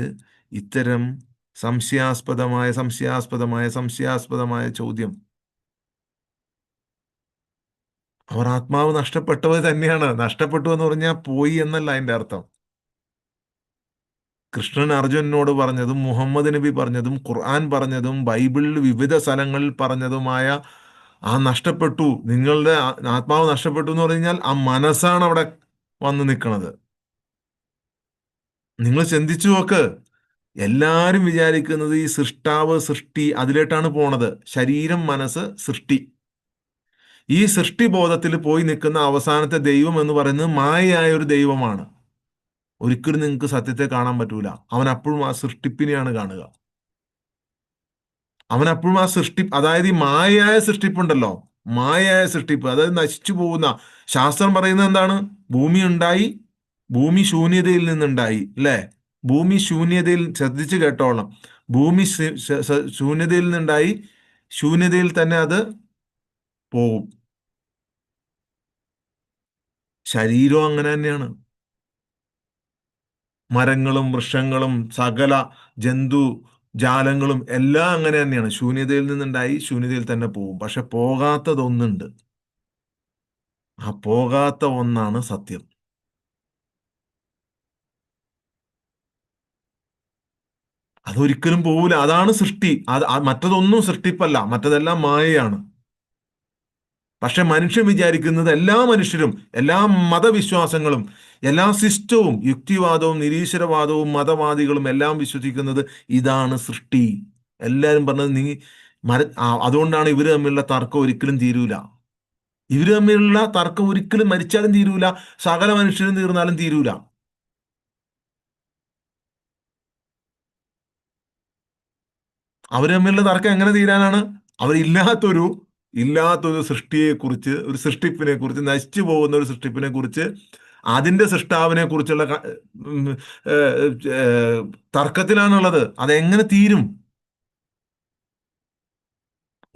ഇത്തരം സംശയാസ്പദമായ സംശയാസ്പദമായ സംശയാസ്പദമായ ചോദ്യം, അവർ ആത്മാവ് നഷ്ടപ്പെട്ടവർ തന്നെയാണ്. നഷ്ടപ്പെട്ടു എന്ന് പറഞ്ഞാൽ പോയി എന്നല്ല അതിന്റെ അർത്ഥം. കൃഷ്ണൻ അർജുനനോട് പറഞ്ഞതും മുഹമ്മദ് നബി പറഞ്ഞതും ഖുർആൻ പറഞ്ഞതും ബൈബിളിൽ വിവിധ സ്ഥലങ്ങളിൽ പറഞ്ഞതുമായ ആ നഷ്ടപ്പെട്ടു, നിങ്ങളുടെ ആത്മാവ് നഷ്ടപ്പെട്ടു എന്ന് പറഞ്ഞു കഴിഞ്ഞാൽ ആ മനസ്സാണ് അവിടെ വന്ന് നിൽക്കുന്നത്. നിങ്ങൾ ചിന്തിച്ചു നോക്ക്. എല്ലാരും വിചാരിക്കുന്നത് ഈ സൃഷ്ടാവ് സൃഷ്ടി അതിലേട്ടാണ് പോണത്. ശരീരം മനസ്സ് സൃഷ്ടി. ഈ സൃഷ്ടിബോധത്തിൽ പോയി നിൽക്കുന്ന അവസാനത്തെ ദൈവം എന്ന് പറയുന്നത് മായയായ ഒരു ദൈവമാണ്. ഒരിക്കലും നിങ്ങൾക്ക് സത്യത്തെ കാണാൻ പറ്റൂല. അവൻ അപ്പോഴും ആ സൃഷ്ടിപ്പിനെയാണ് കാണുക. അവൻ അപ്പോഴും ആ അതായത് ഈ മായയായ സൃഷ്ടിപ്പുണ്ടല്ലോ, മായയായ സൃഷ്ടിപ്പ്, അതായത് നശിച്ചു പോകുന്ന. ശാസ്ത്രം പറയുന്നത് എന്താണ്? ഭൂമി ഉണ്ടായി, ഭൂമി ശൂന്യതയിൽ നിന്നുണ്ടായി, അല്ലേ? ഭൂമി ശൂന്യതയിൽ, ശ്രദ്ധിച്ച് കേട്ടോളണം, ഭൂമി ശൂന്യതയിൽ നിന്നുണ്ടായി, ശൂന്യതയിൽ തന്നെ അത് പോവും. ശരീരം അങ്ങനെ തന്നെയാണ്. മരങ്ങളും വൃക്ഷങ്ങളും സകല ജന്തു ജാലങ്ങളും എല്ലാം അങ്ങനെ തന്നെയാണ്. ശൂന്യതയിൽ നിന്നുണ്ടായി ശൂന്യതയിൽ തന്നെ പോകും. പക്ഷെ പോകാത്തതൊന്നുണ്ട്. ആ പോകാത്ത ഒന്നാണ് സത്യം. അതൊരിക്കലും പോവില്ല. അതാണ് സൃഷ്ടി. മറ്റതൊന്നും സൃഷ്ടിപ്പല്ല, മറ്റതെല്ലാം മായയാണ്. പക്ഷെ മനുഷ്യൻ വിചാരിക്കുന്നത്, എല്ലാ മനുഷ്യരും, എല്ലാ മതവിശ്വാസങ്ങളും, എല്ലാ സിസ്റ്റവും, യുക്തിവാദവും നിരീശ്വരവാദവും മതവാദികളും എല്ലാം വിശ്വസിക്കുന്നത് ഇതാണ് സൃഷ്ടി. എല്ലാവരും പറഞ്ഞത് അതുകൊണ്ടാണ് ഇവര് തമ്മിലുള്ള തർക്കം ഒരിക്കലും തീരൂല. ഇവര് തമ്മിലുള്ള തർക്കം ഒരിക്കലും മരിച്ചാലും തീരൂല, സകല മനുഷ്യരും തീർന്നാലും തീരൂല. അവര് തമ്മിലുള്ള തർക്കം എങ്ങനെ തീരാനാണ്? അവരില്ലാത്തൊരു ഇല്ലാത്തൊരു സൃഷ്ടിയെ കുറിച്ച്, ഒരു സൃഷ്ടിപ്പിനെ കുറിച്ച്, നശിച്ചു പോകുന്ന ഒരു സൃഷ്ടിപ്പിനെ കുറിച്ച്, അതിന്റെ സൃഷ്ടാവിനെ കുറിച്ചുള്ള ഉം, ഏഹ്, ഏഹ്, തർക്കത്തിലാണുള്ളത്. അതെങ്ങനെ തീരും?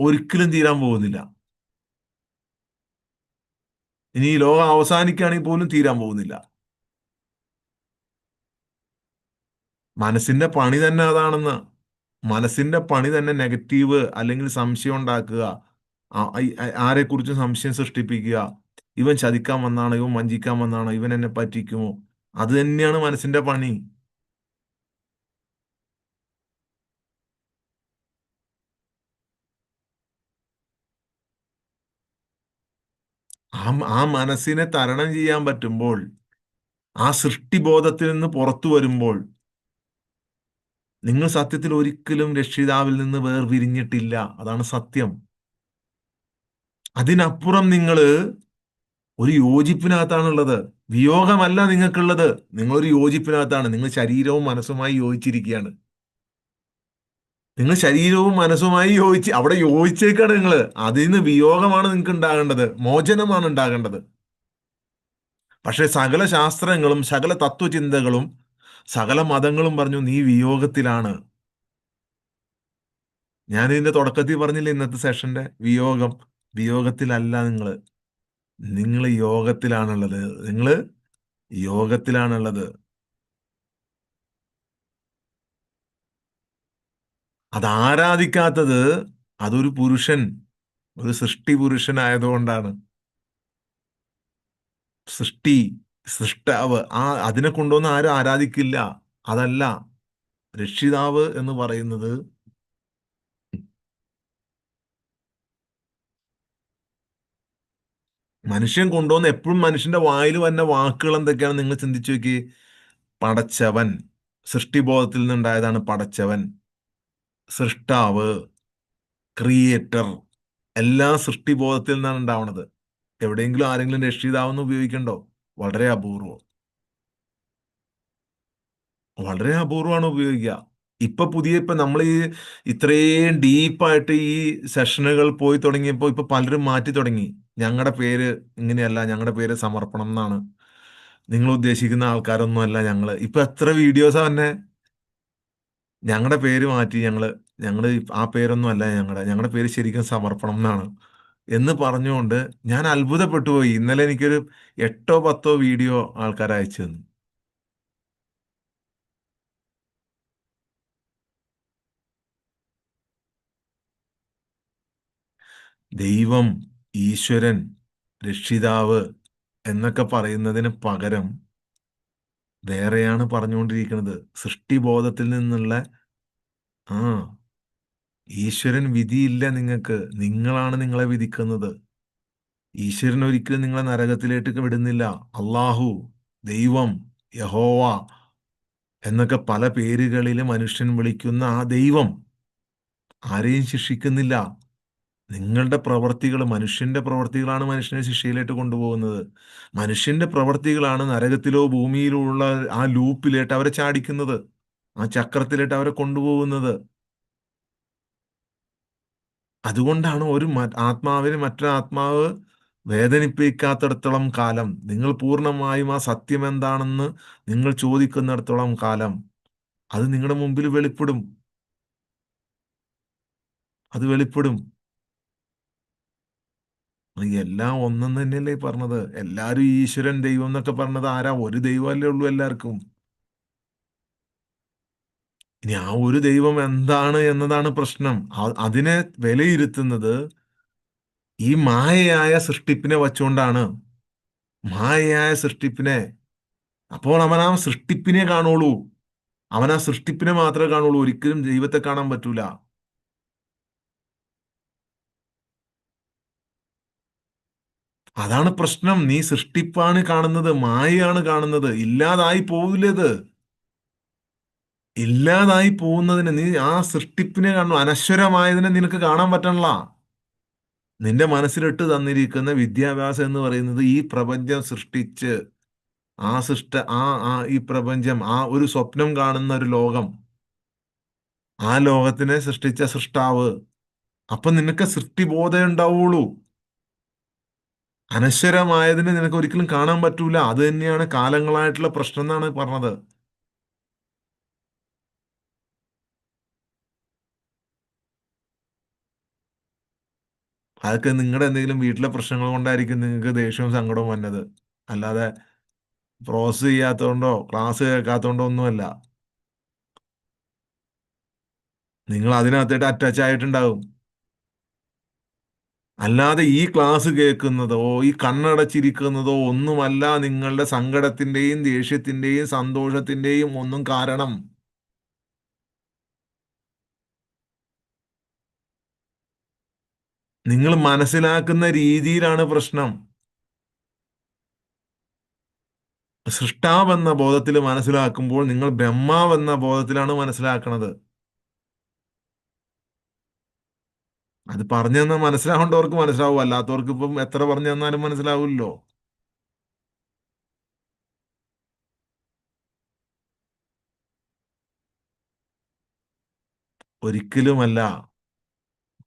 ഒരിക്കലും തീരാൻ പോകുന്നില്ല. ഇനി ഈ ലോകം അവസാനിക്കുകയാണെങ്കിൽ പോലും തീരാൻ പോകുന്നില്ല. മനസ്സിന്റെ പണി തന്നെ അതാണെന്ന്. മനസ്സിന്റെ പണി തന്നെ നെഗറ്റീവ് അല്ലെങ്കിൽ സംശയം ഉണ്ടാക്കുക, ആരെക്കുറിച്ചും സംശയം സൃഷ്ടിപ്പിക്കുക. ഇവൻ ചതിക്കാൻ വന്നാണോ, ഇവൻ വഞ്ചിക്കാൻ വന്നാണോ, ഇവൻ എന്നെ പറ്റിക്കുമോ? അത് തന്നെയാണ് മനസ്സിന്റെ പണി. ആ മനസ്സിനെ തരണം ചെയ്യാൻ പറ്റുമ്പോൾ, ആ സൃഷ്ടിബോധത്തിൽ നിന്ന് പുറത്തു വരുമ്പോൾ, നിങ്ങൾ സത്യത്തിൽ ഒരിക്കലും രക്ഷിതാവിൽ നിന്ന് വേർപിരിഞ്ഞിട്ടില്ല. അതാണ് സത്യം. അതിനപ്പുറം നിങ്ങൾ ഒരു യോജിപ്പിനകത്താണുള്ളത്. വിയോഗമല്ല നിങ്ങൾക്കുള്ളത്. നിങ്ങളൊരു യോജിപ്പിനകത്താണ്. നിങ്ങൾ ശരീരവും മനസ്സുമായി യോജിച്ചിരിക്കുകയാണ്. നിങ്ങൾ ശരീരവും മനസ്സുമായി യോജിച്ച് അവിടെ യോജിച്ചേക്കാണ് നിങ്ങൾ. അതിൽ നിന്ന് വിയോഗമാണ് നിങ്ങൾക്ക് ഉണ്ടാകേണ്ടത്, മോചനമാണ് ഉണ്ടാകേണ്ടത്. പക്ഷെ സകല ശാസ്ത്രങ്ങളും സകല തത്വചിന്തകളും സകല മതങ്ങളും പറഞ്ഞു നീ വിയോഗത്തിലാണ്. ഞാൻ ഇതിന്റെ തുടക്കത്തിൽ പറഞ്ഞില്ല, ഇന്നത്തെ സെഷന്റെ വിയോഗം. വിയോഗത്തിലല്ല നിങ്ങൾ. നിങ്ങൾ യോഗത്തിലാണുള്ളത്. നിങ്ങൾ യോഗത്തിലാണുള്ളത്. അത് ആരാധിക്കാത്തത്, അതൊരു പുരുഷൻ, ഒരു സൃഷ്ടി പുരുഷനായതുകൊണ്ടാണ്. സൃഷ്ടി, സൃഷ്ടാവ്, അതിനെ കൊണ്ടൊന്നും ആരും ആരാധിക്കില്ല. അതല്ല രക്ഷിതാവ് എന്ന് പറയുന്നത്. മനുഷ്യൻ കൊണ്ടുവന്ന് എപ്പോഴും മനുഷ്യന്റെ വായിൽ വന്ന വാക്കുകൾ എന്തൊക്കെയാണ് നിങ്ങൾ ചിന്തിച്ചു നോക്കി. പടച്ചവൻ, സൃഷ്ടിബോധത്തിൽ നിന്നുണ്ടായതാണ് പടച്ചവൻ, സൃഷ്ടാവ്, ക്രിയേറ്റർ. എല്ലാ സൃഷ്ടിബോധത്തിൽ നിന്നാണ് ഉണ്ടാവുന്നത്. എവിടെയെങ്കിലും ആരെങ്കിലും രക്ഷിതാവെന്ന് ഉപയോഗിക്കണ്ടോ? വളരെ അപൂർവം. വളരെ അപൂർവമാണ് ഉപയോഗിക്കുക. ഇപ്പൊ നമ്മൾ ഈ ഇത്രയും ഡീപ്പായിട്ട് ഈ സെഷനുകൾ പോയി തുടങ്ങിയപ്പോൾ ഇപ്പൊ പലരും മാറ്റി തുടങ്ങി. ഞങ്ങളുടെ പേര് ഇങ്ങനെയല്ല, ഞങ്ങളുടെ പേര് സമർപ്പണം എന്നാണ്. നിങ്ങൾ ഉദ്ദേശിക്കുന്ന ആൾക്കാരൊന്നും അല്ല ഞങ്ങള്. ഇപ്പൊ എത്ര വീഡിയോസാ തന്നെ ഞങ്ങളുടെ പേര് മാറ്റി. ഞങ്ങള് ആ പേരൊന്നും അല്ല ഞങ്ങളുടെ പേര് ശരിക്കും സമർപ്പണം എന്നാണ് എന്ന് പറഞ്ഞുകൊണ്ട് ഞാൻ അത്ഭുതപ്പെട്ടു പോയി. ഇന്നലെ എനിക്കൊരു 8-10 വീഡിയോ ആൾക്കാർ അയച്ചു തന്നു. ദൈവം, ഈശ്വരൻ, രക്ഷിതാവ് എന്നൊക്കെ പറയുന്നതിന് പകരം വേറെയാണ് പറഞ്ഞുകൊണ്ടിരിക്കുന്നത്. സൃഷ്ടിബോധത്തിൽ നിന്നുള്ള ആ ഈശ്വരൻ വിധിയില്ല നിങ്ങൾക്ക്. നിങ്ങളാണ് നിങ്ങളെ വിധിക്കുന്നത്. ഈശ്വരൻ ഒരിക്കലും നിങ്ങളെ നരകത്തിലേക്ക് വിടുന്നില്ല. അള്ളാഹു, ദൈവം, യഹോവ എന്നൊക്കെ പല പേരുകളിൽ മനുഷ്യൻ വിളിക്കുന്ന ആ ദൈവം ആരെയും ശിക്ഷിക്കുന്നില്ല. നിങ്ങളുടെ പ്രവർത്തികൾ, മനുഷ്യന്റെ പ്രവർത്തികളാണ് മനുഷ്യനെ ശിക്ഷയിലേക്ക് കൊണ്ടുപോകുന്നത്. മനുഷ്യന്റെ പ്രവർത്തികളാണ് നരകത്തിലോ ഭൂമിയിലോ ഉള്ള ആ ലൂപ്പിലേട്ട് അവരെ ചാടിക്കുന്നത്, ആ ചക്രത്തിലേട്ട് അവരെ കൊണ്ടുപോകുന്നത്. അതുകൊണ്ടാണ് ഒരു ആത്മാവിന് മറ്റൊരു ആത്മാവ് വേദനിപ്പിക്കാത്തിടത്തോളം കാലം, നിങ്ങൾ പൂർണ്ണമായും ആ സത്യം എന്താണെന്ന് നിങ്ങൾ ചോദിക്കുന്നിടത്തോളം കാലം അത് നിങ്ങളുടെ മുമ്പിൽ വെളിപ്പെടും. അത് വെളിപ്പെടും. എല്ലാം ഒന്നെന്ന് തന്നെയല്ലേ ഈ പറഞ്ഞത്. എല്ലാവരും ഈശ്വരൻ, ദൈവം എന്നൊക്കെ പറഞ്ഞത് ആരാ? ഒരു ദൈവമല്ലേ ഉള്ളൂ എല്ലാവർക്കും. ഇനി ആ ഒരു ദൈവം എന്താണ് എന്നതാണ് പ്രശ്നം. അതിനെ വിലയിരുത്തുന്നത് ഈ മായയായ സൃഷ്ടിപ്പിനെ വച്ചുകൊണ്ടാണ്. മായയായ സൃഷ്ടിപ്പിനെ. അപ്പോൾ അവൻ ആ സൃഷ്ടിപ്പിനെ കാണുള്ളൂ. അവൻ ആ സൃഷ്ടിപ്പിനെ മാത്രമേ കാണുള്ളൂ. ഒരിക്കലും ദൈവത്തെ കാണാൻ പറ്റൂല. അതാണ് പ്രശ്നം. നീ സൃഷ്ടിപ്പാണ് കാണുന്നത്, മായയാണ് കാണുന്നത്. ഇല്ലാതായി പോവില്ലത്. ഇല്ലാതായി പോകുന്നതിന് നീ ആ സൃഷ്ടിപ്പിനെ കാണണം. അനശ്വരമായതിനെ നിനക്ക് കാണാൻ പറ്റണല്ല. നിന്റെ മനസ്സിലിട്ട് തന്നിരിക്കുന്ന വിദ്യാഭ്യാസം എന്ന് പറയുന്നത് ഈ പ്രപഞ്ചം സൃഷ്ടിച്ച് ആ സൃഷ്ട ആ ആ ഈ പ്രപഞ്ചം, ആ ഒരു സ്വപ്നം കാണുന്ന ഒരു ലോകം, ആ ലോകത്തിനെ സൃഷ്ടിച്ച സൃഷ്ടാവ്. അപ്പൊ നിനക്ക് സൃഷ്ടിബോധം ഉണ്ടാവുള്ളൂ. അനശ്വരമായതിനെ നിനക്ക് ഒരിക്കലും കാണാൻ പറ്റൂല. അത് തന്നെയാണ് കാലങ്ങളായിട്ടുള്ള പ്രശ്നം എന്നാണ് പറഞ്ഞത്. അതൊക്കെ നിങ്ങളുടെ എന്തെങ്കിലും വീട്ടിലെ പ്രശ്നങ്ങൾ കൊണ്ടായിരിക്കും നിങ്ങൾക്ക് ദേഷ്യവും സങ്കടവും വന്നത്. അല്ലാതെ പ്രോസസ് ചെയ്യാത്തതുകൊണ്ടോ ക്ലാസ് കേൾക്കാത്തതുകൊണ്ടോ ഒന്നുമല്ല. നിങ്ങൾ അതിനകത്തായിട്ട് അറ്റാച്ച് ആയിട്ടുണ്ടാവും. അല്ലാതെ ഈ ക്ലാസ് കേൾക്കുന്നതോ ഈ കണ്ണടച്ചിരിക്കുന്നതോ ഒന്നുമല്ല നിങ്ങളുടെ സങ്കടത്തിന്റെയും ദേഷ്യത്തിന്റെയും സന്തോഷത്തിന്റെയും ഒന്നും കാരണം. നിങ്ങൾ മനസ്സിലാക്കുന്ന രീതിയിലാണ് പ്രശ്നം. സൃഷ്ടാവെന്ന ബോധത്തിൽ മനസ്സിലാക്കുമ്പോൾ നിങ്ങൾ ബ്രഹ്മാവെന്ന ബോധത്തിലാണ് മനസ്സിലാക്കണത്. അത് പറഞ്ഞു തന്നാൽ മനസ്സിലാവേണ്ടവർക്ക് മനസ്സിലാവും, അല്ലാത്തവർക്ക് ഇപ്പം എത്ര പറഞ്ഞു തന്നാലും മനസ്സിലാവില്ലോ. ഒരിക്കലുമല്ല.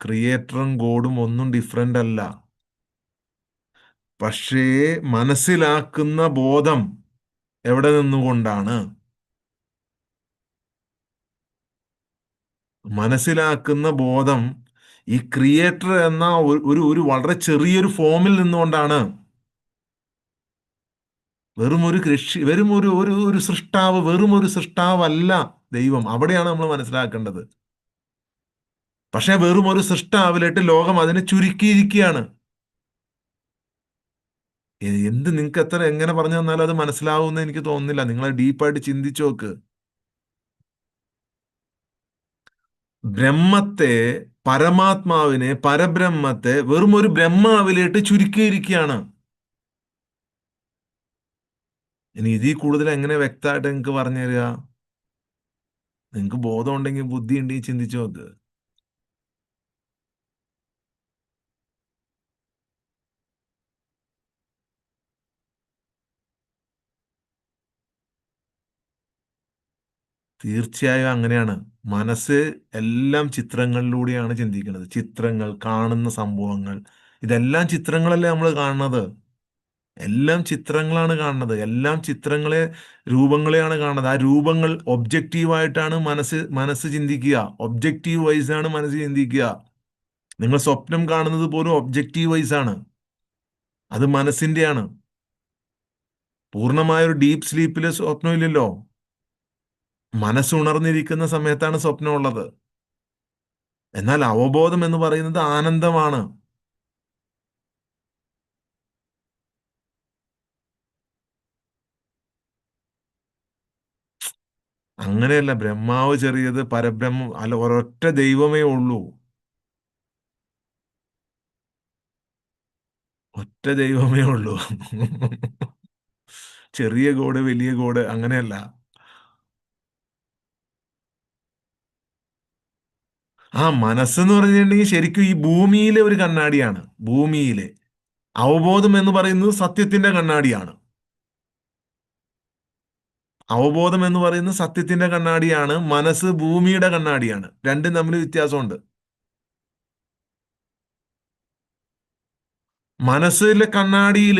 ക്രിയേറ്ററും ഗോഡും ഒന്നും ഡിഫറെന്റ് അല്ല. പക്ഷേ മനസ്സിലാക്കുന്ന ബോധം എവിടെ നിന്നുകൊണ്ടാണ്? മനസ്സിലാക്കുന്ന ബോധം ഈ ക്രിയേറ്റർ എന്ന ഒരു വളരെ ചെറിയൊരു ഫോമിൽ നിന്നുകൊണ്ടാണ്. വെറും ഒരു കൃഷി, വെറും ഒരു സൃഷ്ടാവ്, വെറും ഒരു സൃഷ്ടാവല്ല ദൈവം. അവിടെയാണ് നമ്മൾ മനസ്സിലാക്കേണ്ടത്. പക്ഷെ വെറും ഒരു സൃഷ്ടാവിലിട്ട് ലോകം അതിനെ ചുരുക്കിയിരിക്കുകയാണ്. എന്ത് നിങ്ങൾക്ക് എത്ര എങ്ങനെ പറഞ്ഞു തന്നാലും അത് മനസ്സിലാവുമെന്ന് എനിക്ക് തോന്നുന്നില്ല. നിങ്ങൾ ഡീപ്പായിട്ട് ചിന്തിച്ചു നോക്ക്. ബ്രഹ്മത്തെ, പരമാത്മാവിനെ, പരബ്രഹ്മത്തെ വെറും ഒരു ബ്രഹ്മാവിലേക്ക് ചുരുക്കിയിരിക്കുകയാണ്. ഇനി ഇതിൽ കൂടുതൽ എങ്ങനെ വ്യക്തമായിട്ട് നിങ്ങൾക്ക് പറഞ്ഞു തരിക? നിങ്ങൾക്ക് ബോധം ഉണ്ടെങ്കിൽ, ബുദ്ധി ഉണ്ടെങ്കിൽ ചിന്തിച്ചു നോക്ക്. തീർച്ചയായും അങ്ങനെയാണ്. മനസ്സ് എല്ലാം ചിത്രങ്ങളിലൂടെയാണ് ചിന്തിക്കുന്നത്. ചിത്രങ്ങൾ, കാണുന്ന സംഭവങ്ങൾ, ഇതെല്ലാം ചിത്രങ്ങളല്ലേ നമ്മൾ കാണുന്നത്. എല്ലാം ചിത്രങ്ങളാണ് കാണുന്നത്. എല്ലാം ചിത്രങ്ങളെ, രൂപങ്ങളെയാണ് കാണുന്നത്. ആ രൂപങ്ങൾ ഒബ്ജക്റ്റീവായിട്ടാണ് മനസ്സ് മനസ്സ് ചിന്തിക്കുക. ഒബ്ജക്റ്റീവ് വൈസ് ആണ് മനസ്സ് ചിന്തിക്കുക. നിങ്ങൾ സ്വപ്നം കാണുന്നത് പോലും ഒബ്ജക്റ്റീവ് വൈസ് ആണ്. അത് മനസ്സിന്റെയാണ്. പൂർണ്ണമായ ഒരു ഡീപ്പ് സ്ലീപ്പില് സ്വപ്നമില്ലല്ലോ. മനസ്സ് ഉണർന്നിരിക്കുന്ന സമയത്താണ് സ്വപ്നമുള്ളത്. എന്നാൽ അവബോധം എന്ന് പറയുന്നത് ആനന്ദമാണ്. അങ്ങനെയല്ല. ബ്രഹ്മാവ് ചെറിയത്, പരബ്രഹ്മം അല്ല, ഒരൊറ്റ ദൈവമേ ഉള്ളൂ. ഒറ്റ ദൈവമേ ഉള്ളൂ. ചെറിയ ഗോഡ്, വലിയ ഗോഡ്, അങ്ങനെയല്ല. ആ മനസ്സെന്ന് പറഞ്ഞിട്ടുണ്ടെങ്കിൽ ശരിക്കും ഈ ഭൂമിയിലെ ഒരു കണ്ണാടിയാണ്. ഭൂമിയിലെ അവബോധം എന്ന് പറയുന്നത് സത്യത്തിന്റെ കണ്ണാടിയാണ്. അവബോധം എന്ന് പറയുന്നത് സത്യത്തിന്റെ കണ്ണാടിയാണ്. മനസ്സ് ഭൂമിയുടെ കണ്ണാടിയാണ്. രണ്ടും തമ്മിൽ വ്യത്യാസമുണ്ട്. മനസ്സിലെ കണ്ണാടിയിൽ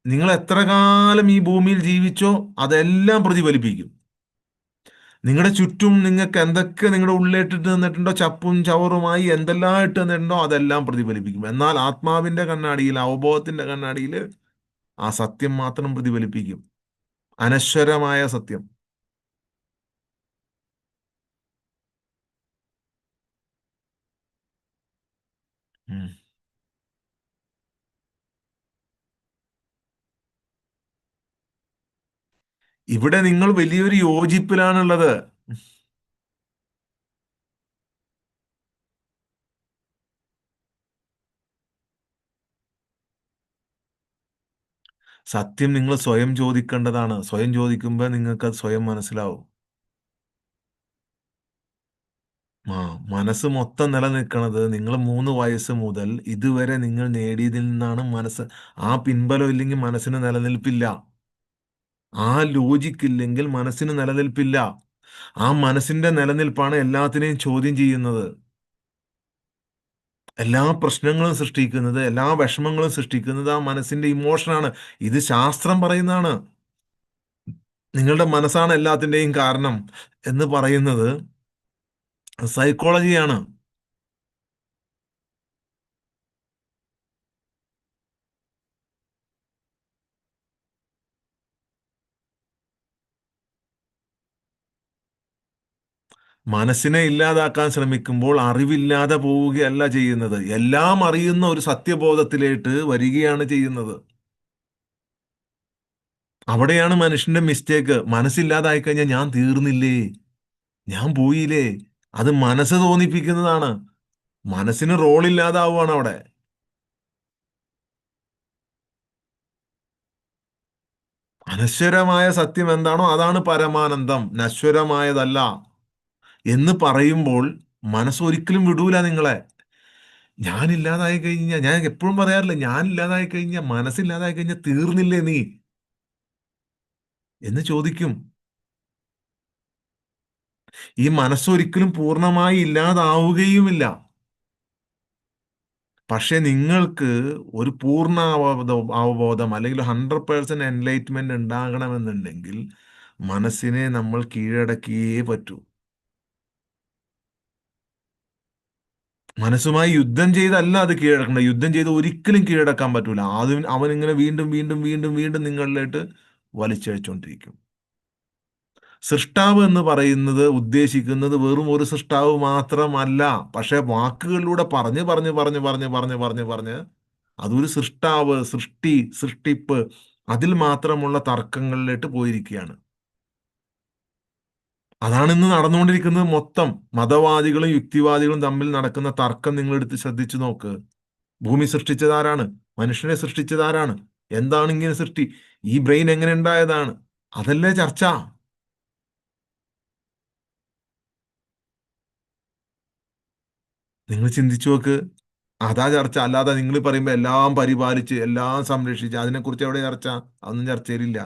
നിങ്ങൾ എത്ര കാലം ഈ ഭൂമിയിൽ ജീവിച്ചോ അതെല്ലാം പ്രതിഫലിപ്പിക്കും. നിങ്ങളുടെ ചുറ്റും നിങ്ങൾക്ക് എന്തൊക്കെ നിങ്ങളുടെ ഉള്ളിലിട്ടിട്ട് നിന്നിട്ടുണ്ടോ, ചപ്പും ചവറുമായി എന്തെല്ലാം ഇട്ട് നിന്നിട്ടുണ്ടോ അതെല്ലാം പ്രതിഫലിപ്പിക്കും. എന്നാൽ ആത്മാവിന്റെ കണ്ണാടിയിൽ, അവബോധത്തിന്റെ കണ്ണാടിയിൽ ആ സത്യം മാത്രം പ്രതിഫലിപ്പിക്കും. അനശ്വരമായ സത്യം. ഉം. ഇവിടെ നിങ്ങൾ വലിയൊരു യോജിപ്പിലാണുള്ളത്. സത്യം നിങ്ങൾ സ്വയം ചോദിക്കേണ്ടതാണ്. സ്വയം ചോദിക്കുമ്പോൾ നിങ്ങൾക്ക് അത് സ്വയം മനസ്സിലാവും. ആ മനസ്സ് മൊത്തം നിലനിൽക്കുന്നത് നിങ്ങൾ 3 വയസ്സ് മുതൽ ഇതുവരെ നിങ്ങൾ നേടിയതിൽ നിന്നാണ്. മനസ്സ്, ആ പിൻബലം ഇല്ലെങ്കിൽ മനസ്സിന് നിലനിൽപ്പില്ല. ആ ലോജിക്ക് ഇല്ലെങ്കിൽ മനസ്സിന് നിലനിൽപ്പില്ല. ആ മനസ്സിന്റെ നിലനിൽപ്പാണ് എല്ലാത്തിനെയും ചോദ്യം ചെയ്യുന്നത്. എല്ലാ പ്രശ്നങ്ങളും സൃഷ്ടിക്കുന്നത്, എല്ലാ വിഷമങ്ങളും സൃഷ്ടിക്കുന്നത് ആ മനസ്സിന്റെ ഇമോഷനാണ്. ഇത് ശാസ്ത്രം പറയുന്നതാണ്. നിങ്ങളുടെ മനസ്സാണ് എല്ലാത്തിന്റെയും കാരണം എന്ന് പറയുന്നത് സൈക്കോളജിയാണ്. മനസ്സിനെ ഇല്ലാതാക്കാൻ ശ്രമിക്കുമ്പോൾ അറിവില്ലാതെ പോവുകയല്ല ചെയ്യുന്നത്. എല്ലാം അറിയുന്ന ഒരു സത്യബോധത്തിലേക്ക് വരികയാണ് ചെയ്യുന്നത്. അവിടെയാണ് മനുഷ്യന്റെ മിസ്റ്റേക്ക്. മനസ്സില്ലാതായി കഴിഞ്ഞാൽ ഞാൻ തീർന്നില്ലേ, ഞാൻ പോയില്ലേ, അത് മനസ്സ് തോന്നിപ്പിക്കുന്നതാണ്. മനസ്സിന് റോളില്ലാതാവുകയാണ് അവിടെ. അനശ്വരമായ സത്യം എന്താണോ അതാണ് പരമാനന്ദം, നശ്വരമായതല്ല എന്ന് പറയുമ്പോൾ മനസ്സൊരിക്കലും വിടൂല നിങ്ങളെ. ഞാനില്ലാതായി കഴിഞ്ഞാൽ, ഞാൻ എപ്പോഴും പറയാറില്ല, ഞാനില്ലാതായി കഴിഞ്ഞാൽ, മനസ്സില്ലാതായി കഴിഞ്ഞാൽ തീർന്നില്ലേ നീ എന്ന് ചോദിക്കും. ഈ മനസ്സൊരിക്കലും പൂർണ്ണമായി ഇല്ലാതാവുകയുമില്ല. പക്ഷെ നിങ്ങൾക്ക് ഒരു പൂർണ്ണ അവബോധം അല്ലെങ്കിൽ 100% എൻലൈറ്റ്മെന്റ് ഉണ്ടാകണമെന്നുണ്ടെങ്കിൽ മനസ്സിനെ നമ്മൾ കീഴടക്കിയേ പറ്റൂ. മനസ്സുമായി യുദ്ധം ചെയ്തല്ല അത് കീഴടക്കേണ്ടത്. യുദ്ധം ചെയ്ത് ഒരിക്കലും കീഴടക്കാൻ പറ്റൂല. ആദ്യം അവൻ ഇങ്ങനെ വീണ്ടും വീണ്ടും വീണ്ടും വീണ്ടും നിങ്ങളിലേക്ക് വലിച്ചഴിച്ചുകൊണ്ടിരിക്കും. സൃഷ്ടാവ് എന്ന് പറയുന്നത് ഉദ്ദേശിക്കുന്നത് വെറും ഒരു സൃഷ്ടാവ് മാത്രമല്ല. പക്ഷെ വാക്കുകളിലൂടെ പറഞ്ഞ് പറഞ്ഞ് പറഞ്ഞ് പറഞ്ഞ് പറഞ്ഞ് പറഞ്ഞ് പറഞ്ഞ് അതൊരു സൃഷ്ടാവ്, സൃഷ്ടി, സൃഷ്ടിപ്പ്, അതിൽ മാത്രമുള്ള തർക്കങ്ങളിലേക്ക് പോയിരിക്കുകയാണ്. അതാണ് ഇന്ന് നടന്നുകൊണ്ടിരിക്കുന്നത് മൊത്തം. മതവാദികളും യുക്തിവാദികളും തമ്മിൽ നടക്കുന്ന തർക്കം നിങ്ങൾ എടുത്ത് ശ്രദ്ധിച്ചു നോക്ക്. ഭൂമി സൃഷ്ടിച്ചതാരാണ്? മനുഷ്യനെ സൃഷ്ടിച്ചതാരാണ്? എന്താണ് ഇങ്ങനെ സൃഷ്ടി? ഈ ബ്രെയിൻ എങ്ങനെ ഉണ്ടായതാണ്? അതല്ലേ ചർച്ച. നിങ്ങൾ ചിന്തിച്ചു നോക്ക്. അതാ ചർച്ച. അല്ലാതെ നിങ്ങൾ പറയുമ്പോൾ എല്ലാം പരിപാലിച്ച് എല്ലാം സംരക്ഷിച്ച് അതിനെക്കുറിച്ച് എവിടെ ചർച്ച? അതൊന്നും ചർച്ചയിലില്ല.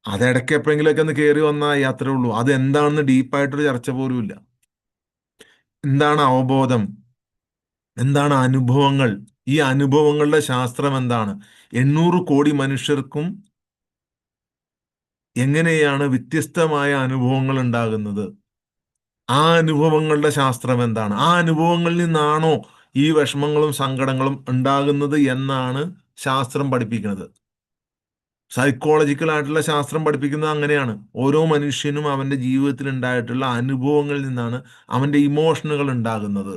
അത് ഇടയ്ക്ക് എപ്പോഴെങ്കിലുമൊക്കെ ഒന്ന് കയറി വന്നാൽ അത്രേ ഉള്ളൂ. അത് എന്താണെന്ന് ഡീപ്പായിട്ടൊരു ചർച്ച പോലും ഇല്ല. എന്താണ് അവബോധം? എന്താണ് അനുഭവങ്ങൾ? ഈ അനുഭവങ്ങളുടെ ശാസ്ത്രം എന്താണ്? 800 കോടി മനുഷ്യർക്കും എങ്ങനെയാണ് വ്യത്യസ്തമായ അനുഭവങ്ങൾ ഉണ്ടാകുന്നത്? ആ അനുഭവങ്ങളുടെ ശാസ്ത്രം എന്താണ്? ആ അനുഭവങ്ങളിൽ നിന്നാണോ ഈ വിഷമങ്ങളും സങ്കടങ്ങളും ഉണ്ടാകുന്നത് എന്നാണ് ശാസ്ത്രം പഠിപ്പിക്കുന്നത്. സൈക്കോളജിക്കൽ ആയിട്ടുള്ള ശാസ്ത്രം പഠിപ്പിക്കുന്നത് അങ്ങനെയാണ്. ഓരോ മനുഷ്യനും അവന്റെ ജീവിതത്തിൽ ഉണ്ടായിട്ടുള്ള അനുഭവങ്ങളിൽ നിന്നാണ് അവന്റെ ഇമോഷനുകൾ ഉണ്ടാകുന്നത്.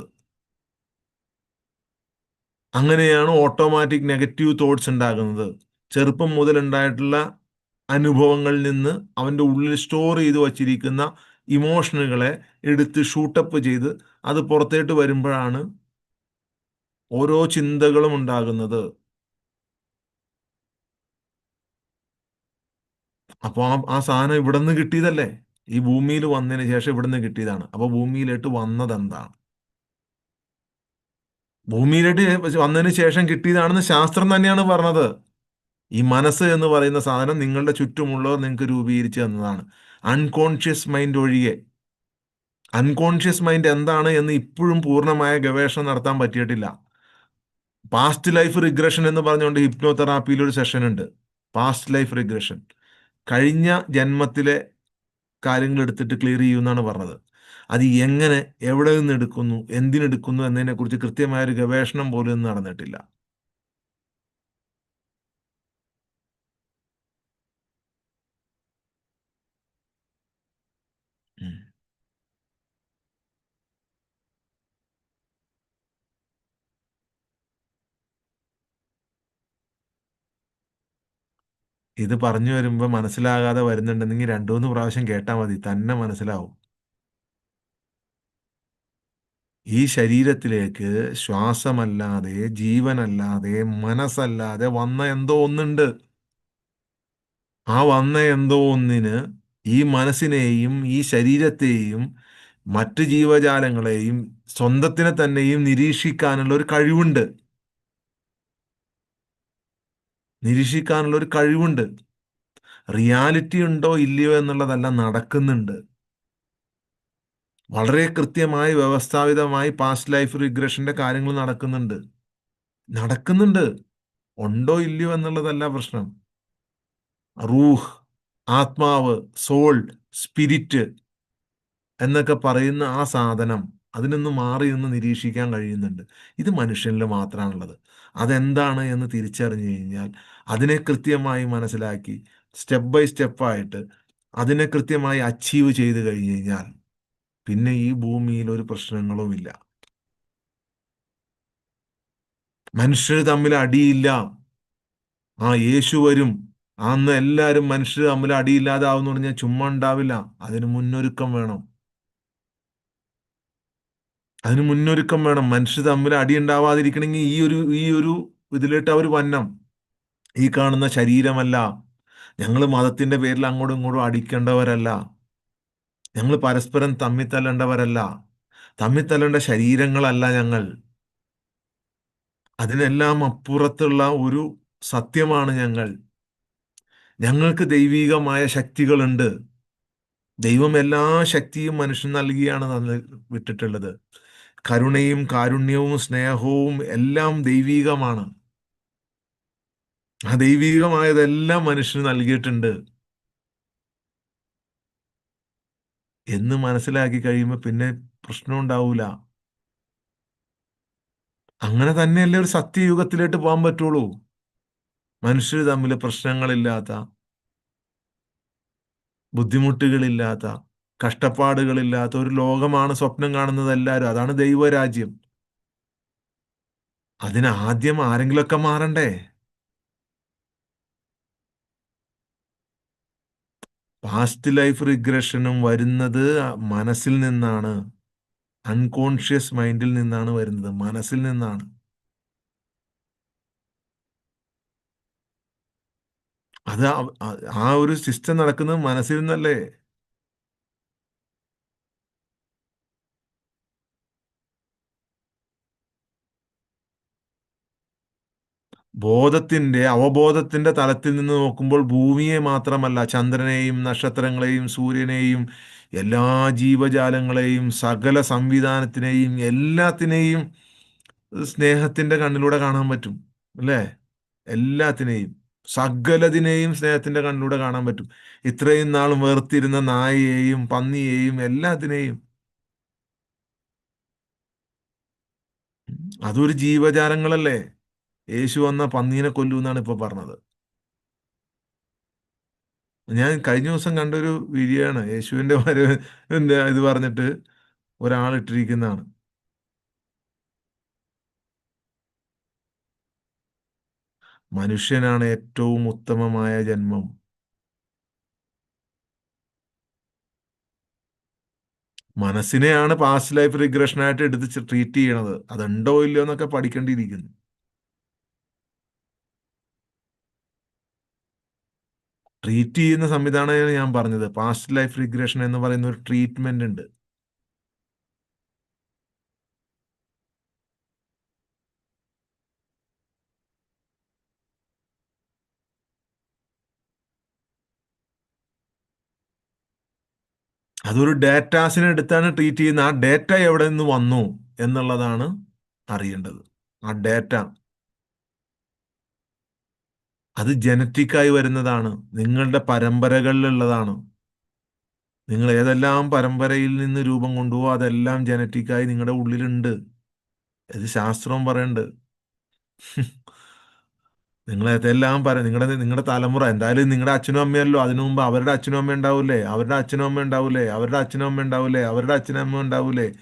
അങ്ങനെയാണ് ഓട്ടോമാറ്റിക് നെഗറ്റീവ് തോട്ട്സ് ഉണ്ടാകുന്നത്. ചെറുപ്പം മുതൽ ഉണ്ടായിട്ടുള്ള അനുഭവങ്ങളിൽ നിന്ന് അവന്റെ ഉള്ളിൽ സ്റ്റോർ ചെയ്ത് വച്ചിരിക്കുന്ന ഇമോഷനുകളെ എടുത്ത് ഷൂട്ടപ്പ് ചെയ്ത് അത് പുറത്തേട്ട് വരുമ്പോഴാണ് ഓരോ ചിന്തകളും ഉണ്ടാകുന്നത്. അപ്പോൾ ആ സാധനം ഇവിടെ നിന്ന് കിട്ടിയതല്ലേ? ഈ ഭൂമിയിൽ വന്നതിന് ശേഷം ഇവിടെ നിന്ന് കിട്ടിയതാണ്. അപ്പൊ ഭൂമിയിലോട്ട് വന്നത് എന്താണ്? ഭൂമിയിലോട്ട് വന്നതിന് ശേഷം കിട്ടിയതാണെന്ന് ശാസ്ത്രം തന്നെയാണ് പറഞ്ഞത്. ഈ മനസ്സ് എന്ന് പറയുന്ന സാധനം നിങ്ങളുടെ ചുറ്റുമുള്ളവർ നിങ്ങൾക്ക് രൂപീകരിച്ചു തന്നതാണ്. അൺകോൺഷ്യസ് മൈൻഡ് ഒഴികെ. അൺകോൺഷ്യസ് മൈൻഡ് എന്താണ് എന്ന് ഇപ്പോഴും പൂർണ്ണമായ ഗവേഷണം നടത്താൻ പറ്റിയിട്ടില്ല. പാസ്റ്റ് ലൈഫ് റിഗ്രഷൻ എന്ന് പറഞ്ഞുകൊണ്ട് ഹിപ്നോതെറാപ്പിയിൽ ഒരു സെഷൻ ഉണ്ട്. Past life regression. കഴിഞ്ഞ ജന്മത്തിലെ കാര്യങ്ങൾ എടുത്തിട്ട് ക്ലിയർ ചെയ്യുമെന്നാണ് പറഞ്ഞത്. അത് എങ്ങനെ, എവിടെ നിന്ന് എടുക്കുന്നു, എന്തിനെടുക്കുന്നു എന്നതിനെക്കുറിച്ച് കൃത്യമായ ഒരു ഗവേഷണം പോലും ഇന്ന് നടന്നിട്ടില്ല. ഉം. ഇത് പറഞ്ഞു വരുമ്പോൾ മനസ്സിലാകാതെ വരുന്നുണ്ടെങ്കിൽ 2-3 പ്രാവശ്യം കേട്ടാൽ മതി, തന്നെ മനസ്സിലാവും. ഈ ശരീരത്തിലേക്ക് ശ്വാസമല്ലാതെ, ജീവനല്ലാതെ, മനസ്സല്ലാതെ വന്ന എന്തോ ഒന്നുണ്ട്. ആ വന്ന എന്തോ ഒന്നിന് ഈ മനസ്സിനെയും ഈ ശരീരത്തെയും മറ്റ് ജീവജാലങ്ങളെയും സ്വന്തത്തിനെ തന്നെയും നിരീക്ഷിക്കാനുള്ള ഒരു കഴിവുണ്ട്. നിരീക്ഷിക്കാനുള്ള ഒരു കഴിവുണ്ട്. റിയാലിറ്റി ഉണ്ടോ ഇല്ലയോ എന്നുള്ളതല്ല, നടക്കുന്നുണ്ട്. വളരെ കൃത്യമായി വ്യവസ്ഥാപിതമായി പാസ്റ്റ് ലൈഫ് റിഗ്രഷന്റെ കാര്യങ്ങൾ നടക്കുന്നുണ്ട്. നടക്കുന്നുണ്ട്. ഉണ്ടോ ഇല്ലയോ എന്നുള്ളതല്ല പ്രശ്നം. റൂഹ്, ആത്മാവ്, സോൾ, സ്പിരിറ്റ് എന്നൊക്കെ പറയുന്ന ആ സാധനം അതിനൊന്ന് മാറി നിന്ന് നിരീക്ഷിക്കാൻ കഴിയുന്നുണ്ട്. ഇത് മനുഷ്യനിൽ മാത്രമാണുള്ളത്. അതെന്താണ് എന്ന് തിരിച്ചറിഞ്ഞു കഴിഞ്ഞാൽ അതിനെ കൃത്യമായി മനസ്സിലാക്കി സ്റ്റെപ്പ് ബൈ സ്റ്റെപ്പായിട്ട് അതിനെ കൃത്യമായി അച്ചീവ് ചെയ്ത് കഴിഞ്ഞു കഴിഞ്ഞാൽ പിന്നെ ഈ ഭൂമിയിൽ ഒരു പ്രശ്നങ്ങളുമില്ല. മനുഷ്യർ തമ്മിൽ അടിയില്ല. ആ യേശു വരും, അന്ന് എല്ലാവരും മനുഷ്യർ തമ്മിൽ അടിയില്ലാതാവുന്ന പറഞ്ഞാൽ ചുമ്മാ ഉണ്ടാവില്ല. അതിന് മുന്നൊരുക്കം വേണം. അതിന് മുന്നൊരുക്കം വേണം. മനുഷ്യർ തമ്മിൽ അടി ഉണ്ടാവാതിരിക്കണമെങ്കിൽ ഈ ഒരു ഇതിലിട്ട് അവർ വന്നം. ഈ കാണുന്ന ശരീരമല്ല. ഞങ്ങൾ മതത്തിന്റെ പേരിൽ അങ്ങോട്ടും ഇങ്ങോട്ടും അടിക്കേണ്ടവരല്ല. ഞങ്ങൾ പരസ്പരം തമ്മിൽ തല്ലേണ്ടവരല്ല. തമ്മിൽ തല്ലേണ്ട ശരീരങ്ങളല്ല ഞങ്ങൾ. അതിനെല്ലാം അപ്പുറത്തുള്ള ഒരു സത്യമാണ് ഞങ്ങൾ. ഞങ്ങൾക്ക് ദൈവികമായ ശക്തികളുണ്ട്. ദൈവം എല്ലാ ശക്തിയും മനുഷ്യൻ നൽകിയാണ് വിട്ടിട്ടുള്ളത്. കരുണയും കാരുണ്യവും സ്നേഹവും എല്ലാം ദൈവികമാണ്. ആ ദൈവികമായതെല്ലാം മനുഷ്യന് നൽകിയിട്ടുണ്ട് എന്ന് മനസ്സിലാക്കി കഴിയുമ്പോൾ പിന്നെ പ്രശ്നം ഉണ്ടാവൂല. അങ്ങനെ തന്നെയല്ലേ ഒരു സത്യയുഗത്തിലേക്ക് പോകാൻ പറ്റുള്ളൂ. മനുഷ്യർ തമ്മിൽ പ്രശ്നങ്ങളില്ലാത്ത, ബുദ്ധിമുട്ടുകളില്ലാത്ത, കഷ്ടപ്പാടുകളില്ലാത്ത ഒരു ലോകമാണ് സ്വപ്നം കാണുന്നത് എല്ലാവരും. അതാണ് ദൈവരാജ്യം. അതിന് ആദ്യം ആരെങ്കിലുമൊക്കെ മാറണ്ടേ? പാസ്റ്റ് ലൈഫ് റിഗ്രഷനും വരുന്നത് മനസ്സിൽ നിന്നാണ്. അൺകോൺഷ്യസ് മൈൻഡിൽ നിന്നാണ് വരുന്നത്, മനസ്സിൽ നിന്നാണ്. അത് ആ ഒരു സിസ്റ്റം നടക്കുന്നത് മനസ്സിൽ നിന്നല്ലേ? അവബോധത്തിന്റെ തലത്തിൽ നിന്ന് നോക്കുമ്പോൾ ഭൂമിയെ മാത്രമല്ല, ചന്ദ്രനെയും നക്ഷത്രങ്ങളെയും സൂര്യനെയും എല്ലാ ജീവജാലങ്ങളെയും സകല സംവിധാനത്തിനെയും എല്ലാത്തിനെയും സ്നേഹത്തിന്റെ കണ്ണിലൂടെ കാണാൻ പറ്റും. അല്ലേ? എല്ലാത്തിനെയും, സകലതിനെയും സ്നേഹത്തിന്റെ കണ്ണിലൂടെ കാണാൻ പറ്റും. ഇത്രയും നാളും വേർതിരുന്ന നായയെയും പന്നിയെയും എല്ലാത്തിനെയും. അതൊരു ജീവജാലങ്ങളല്ലേ? യേശു വന്ന പന്നീനെ കൊല്ലൂ എന്നാണ് ഇപ്പൊ പറഞ്ഞത്. ഞാൻ കഴിഞ്ഞ ദിവസം കണ്ടൊരു വീഡിയോ ആണ്. യേശുവിന്റെ വരവിന്റെ ഇത് പറഞ്ഞിട്ട് ഒരാൾ ഇട്ടിരിക്കുന്നതാണ്. മനുഷ്യനാണ് ഏറ്റവും ഉത്തമമായ ജന്മം. മനസ്സിനെയാണ് പാസ്റ്റ് ലൈഫ് റിഗ്രഷനായിട്ട് എടുത്ത് ട്രീറ്റ് ചെയ്യണത്. അതുണ്ടോ ഇല്ലയോ എന്നൊക്കെ പഠിക്കേണ്ടിയിരിക്കുന്നു. ട്രീറ്റ് ചെയ്യുന്ന സംവിധാനമാണ് ഞാൻ പറഞ്ഞത്. പാസ്റ്റ് ലൈഫ് റിഗ്രഷൻ എന്ന് പറയുന്ന ഒരു ട്രീറ്റ്മെന്റ് ഉണ്ട്. അതൊരു ഡേറ്റാസിനെ എടുത്താണ് ട്രീറ്റ് ചെയ്യുന്നത്. ആ ഡേറ്റ എവിടെ നിന്ന് വന്നു എന്നുള്ളതാണ് അറിയേണ്ടത്. ആ ഡേറ്റ അത് ജനറ്റിക്കായി വരുന്നതാണ്. നിങ്ങളുടെ പരമ്പരകളിലുള്ളതാണ്. നിങ്ങൾ ഏതെല്ലാം പരമ്പരയിൽ നിന്ന് രൂപം കൊണ്ടുപോകും അതെല്ലാം ജനറ്റിക്കായി നിങ്ങളുടെ ഉള്ളിലുണ്ട്. ഇത് ശാസ്ത്രവും പറയുന്നുണ്ട്. നിങ്ങൾ ഏതെല്ലാം നിങ്ങളുടെ തലമുറ എന്തായാലും നിങ്ങളുടെ അച്ഛനും അമ്മയല്ലോ. അതിനു മുമ്പ് അവരുടെ അച്ഛനും അമ്മ ഉണ്ടാവൂലേ, അവരുടെ അച്ഛനും അമ്മ ഉണ്ടാവൂലേ, അവരുടെ അച്ഛനും അമ്മ ഉണ്ടാവൂലേ, അവരുടെ അച്ഛനും അമ്മ ഉണ്ടാവൂലേ.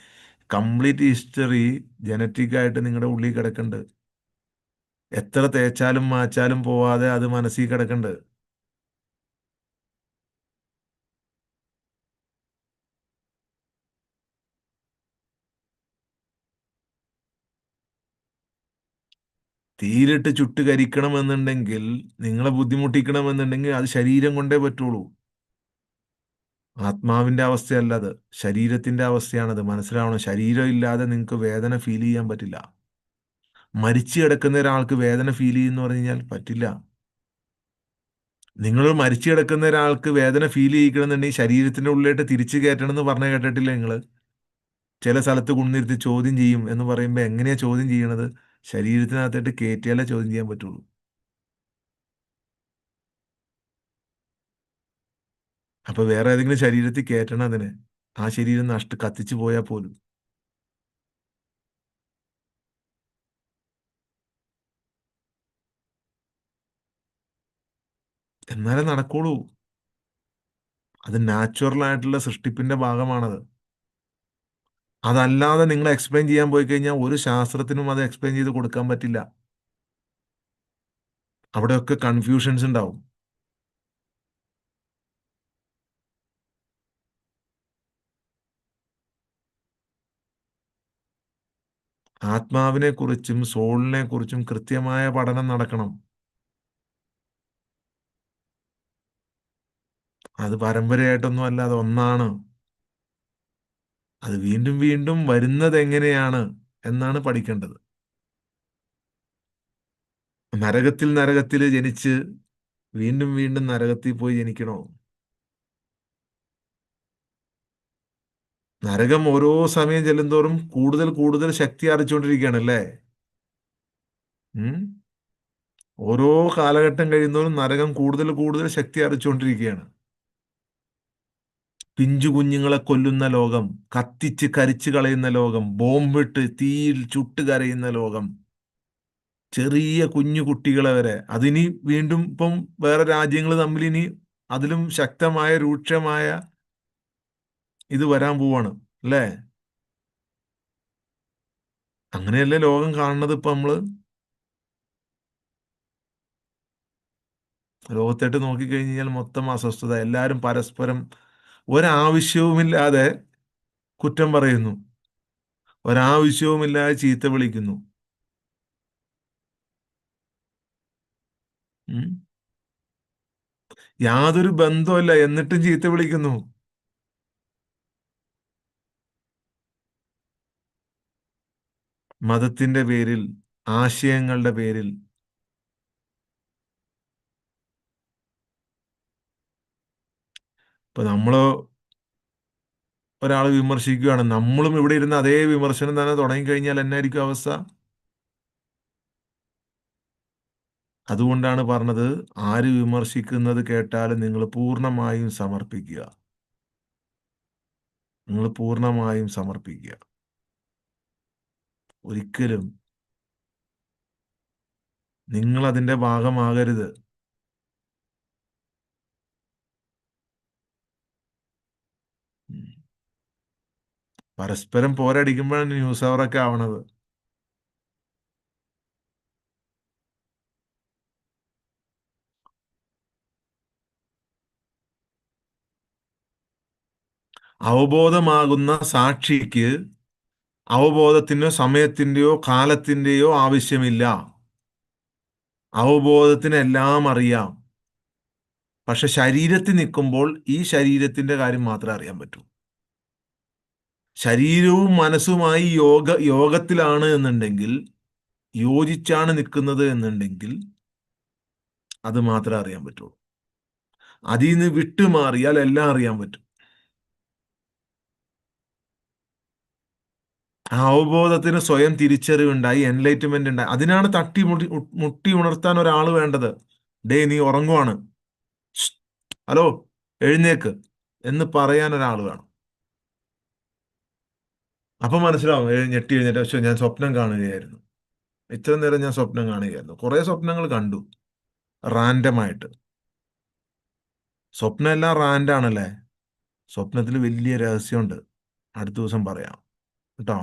കംപ്ലീറ്റ് ഹിസ്റ്ററി ജനറ്റിക്കായിട്ട് നിങ്ങളുടെ ഉള്ളിൽ കിടക്കുന്നുണ്ട്. എത്ര തേച്ചാലും മാച്ചാലും പോവാതെ അത് മനസ്സിൽ കിടക്കുന്നുണ്ട്. തീയിലിട്ട് ചുട്ട് കരിക്കണമെന്നുണ്ടെങ്കിൽ, നിങ്ങളെ ബുദ്ധിമുട്ടിക്കണമെന്നുണ്ടെങ്കിൽ അത് ശരീരം കൊണ്ടേ പറ്റുള്ളൂ. ആത്മാവിന്റെ അവസ്ഥയല്ല അത്, ശരീരത്തിന്റെ അവസ്ഥയാണത്. മനസ്സിലാവണം. ശരീരം ഇല്ലാതെ നിങ്ങൾക്ക് വേദന ഫീൽ ചെയ്യാൻ പറ്റില്ല. മരിച്ചു കിടക്കുന്ന ഒരാൾക്ക് വേദന ഫീൽ ചെയ്യുന്ന പറഞ്ഞു കഴിഞ്ഞാൽ പറ്റില്ല. നിങ്ങൾ മരിച്ചു കിടക്കുന്ന ഒരാൾക്ക് വേദന ഫീൽ ചെയ്യിക്കണമെന്നുണ്ടെങ്കിൽ ശരീരത്തിന്റെ ഉള്ളിലേക്ക് തിരിച്ചു കയറ്റണം എന്ന് പറഞ്ഞ കേട്ടിട്ടില്ല നിങ്ങൾ? ചില സ്ഥലത്ത് കൊണ്ടുനിരുത്തി ചോദ്യം ചെയ്യും എന്ന് പറയുമ്പോൾ എങ്ങനെയാ ചോദ്യം ചെയ്യണത്? ശരീരത്തിനകത്തേട്ട് കയറ്റിയാലേ ചോദ്യം ചെയ്യാൻ പറ്റുള്ളൂ. അപ്പൊ വേറെ ഏതെങ്കിലും ശരീരത്തിൽ കയറ്റണം അതിനെ. ആ ശരീരം കത്തിച്ചു പോയാൽ പോലും. എന്നാലേ നടക്കുള്ളൂ. അത് നാച്ചുറൽ ആയിട്ടുള്ള സൃഷ്ടിപ്പിന്റെ ഭാഗമാണത്. അതല്ലാതെ നിങ്ങൾ എക്സ്പ്ലെയിൻ ചെയ്യാൻ പോയി കഴിഞ്ഞാൽ ഒരു ശാസ്ത്രത്തിനും അത് എക്സ്പ്ലെയിൻ ചെയ്ത് കൊടുക്കാൻ പറ്റില്ല. അവിടെയൊക്കെ കൺഫ്യൂഷൻസ് ഉണ്ടാവും. ആത്മാവിനെ കുറിച്ചും സോളിനെ കുറിച്ചും കൃത്യമായ പഠനം നടക്കണം. അത് പരമ്പരയായിട്ടൊന്നും അല്ല, അത് ഒന്നാണ്. അത് വീണ്ടും വീണ്ടും വരുന്നത് എങ്ങനെയാണ് എന്നാണ് പഠിക്കേണ്ടത്. നരകത്തിൽ നരകത്തിൽ ജനിച്ച് വീണ്ടും വീണ്ടും നരകത്തിൽ പോയി ജനിക്കണോ? നരകം ഓരോ സമയം ചെല്ലുന്തോറും കൂടുതൽ കൂടുതൽ ശക്തി ആർജിച്ചുകൊണ്ടിരിക്കുകയാണ് അല്ലേ? ഉം. ഓരോ കാലഘട്ടം കഴിയുന്തോറും നരകം കൂടുതൽ കൂടുതൽ ശക്തി ആർജിച്ചുകൊണ്ടിരിക്കുകയാണ്. പിഞ്ചു കുഞ്ഞുങ്ങളെ കൊല്ലുന്ന ലോകം, കത്തിച്ച് കരിച്ചു കളയുന്ന ലോകം, ബോംബിട്ട് തീയിൽ ചുട്ട് കരയുന്ന ലോകം, ചെറിയ കുഞ്ഞു കുട്ടികളെ വരെ. അതിനി വീണ്ടും ഇപ്പം വേറെ രാജ്യങ്ങൾ തമ്മിൽ ഇനി അതിലും ശക്തമായ രൂക്ഷമായ ഇത് വരാൻ പോവാണ് അല്ലേ? അങ്ങനെയല്ലേ ലോകം കാണുന്നത് ഇപ്പൊ നമ്മള്? ലോകത്തായിട്ട് നോക്കിക്കഴിഞ്ഞാൽ മൊത്തം അസ്വസ്ഥത, എല്ലാവരും പരസ്പരം ഒരാവശ്യവുമില്ലാതെ കുറ്റം പറയുന്നു, ഒരാവശ്യവുമില്ലാതെ ചീത്ത വിളിക്കുന്നു. ഉം. യാതൊരു ബന്ധവുമില്ല എന്നിട്ടും ചീത്ത വിളിക്കുന്നു. മതത്തിന്റെ പേരിൽ, ആശയങ്ങളുടെ പേരിൽ. ഇപ്പൊ നമ്മള് ഒരാൾ വിമർശിക്കുകയാണ്, നമ്മളും ഇവിടെ ഇരുന്ന് അതേ വിമർശനം തന്നെ തുടങ്ങിക്കഴിഞ്ഞാൽ എന്നായിരിക്കും അവസ്ഥ? അതുകൊണ്ടാണ് പറഞ്ഞത്, ആര് വിമർശിക്കുന്നത് കേട്ടാലും നിങ്ങൾ പൂർണ്ണമായും സമർപ്പിക്കുക. നിങ്ങൾ പൂർണ്ണമായും സമർപ്പിക്കുക. ഒരിക്കലും നിങ്ങൾ അതിന്റെ ഭാഗമാകരുത്. ഉം. പരസ്പരം പോരടിക്കുമ്പോഴാണ് ന്യൂസ് അവറൊക്കെ ആവണത്. അവബോധമാകുന്ന സാക്ഷിക്ക് അവബോധത്തിനോ സമയത്തിന്റെയോ കാലത്തിന്റെയോ ആവശ്യമില്ല. അവബോധത്തിന് എല്ലാം അറിയാം. പക്ഷെ ശരീരത്തിൽ നിൽക്കുമ്പോൾ ഈ ശരീരത്തിന്റെ കാര്യം മാത്രമേ അറിയാൻ പറ്റൂ. ശരീരവും മനസ്സുമായി യോഗത്തിലാണ് എന്നുണ്ടെങ്കിൽ, യോജിച്ചാണ് നിൽക്കുന്നത് എന്നുണ്ടെങ്കിൽ അത് മാത്രമേ അറിയാൻ പറ്റുള്ളൂ. അതിൽ നിന്ന് വിട്ടുമാറിയാൽ എല്ലാം അറിയാൻ പറ്റും. ആ അവബോധത്തിന് സ്വയം തിരിച്ചറിവുണ്ടായി, എൻലൈറ്റ്മെന്റ് ഉണ്ടായി. അതിനാണ് മുട്ടി ഉണർത്താൻ ഒരാൾ വേണ്ടത്. ഡേ നീ ഉറങ്ങുവാണ്, ഷ്ട്, ഹലോ എഴുന്നേക്ക് എന്ന് പറയാൻ ഒരാൾ വേണം. അപ്പൊ മനസ്സിലാവും, ഞെട്ടി എഴുന്നേറ്റ്, പക്ഷെ ഞാൻ സ്വപ്നം കാണുകയായിരുന്നു, ഇത്ര നേരം ഞാൻ സ്വപ്നം കാണുകയായിരുന്നു. കുറെ സ്വപ്നങ്ങൾ കണ്ടു റാൻഡമായിട്ട്. സ്വപ്നം എല്ലാം റാൻഡാണല്ലേ? സ്വപ്നത്തിൽ വലിയ രഹസ്യമുണ്ട്. അടുത്ത ദിവസം പറയാം കേട്ടോ.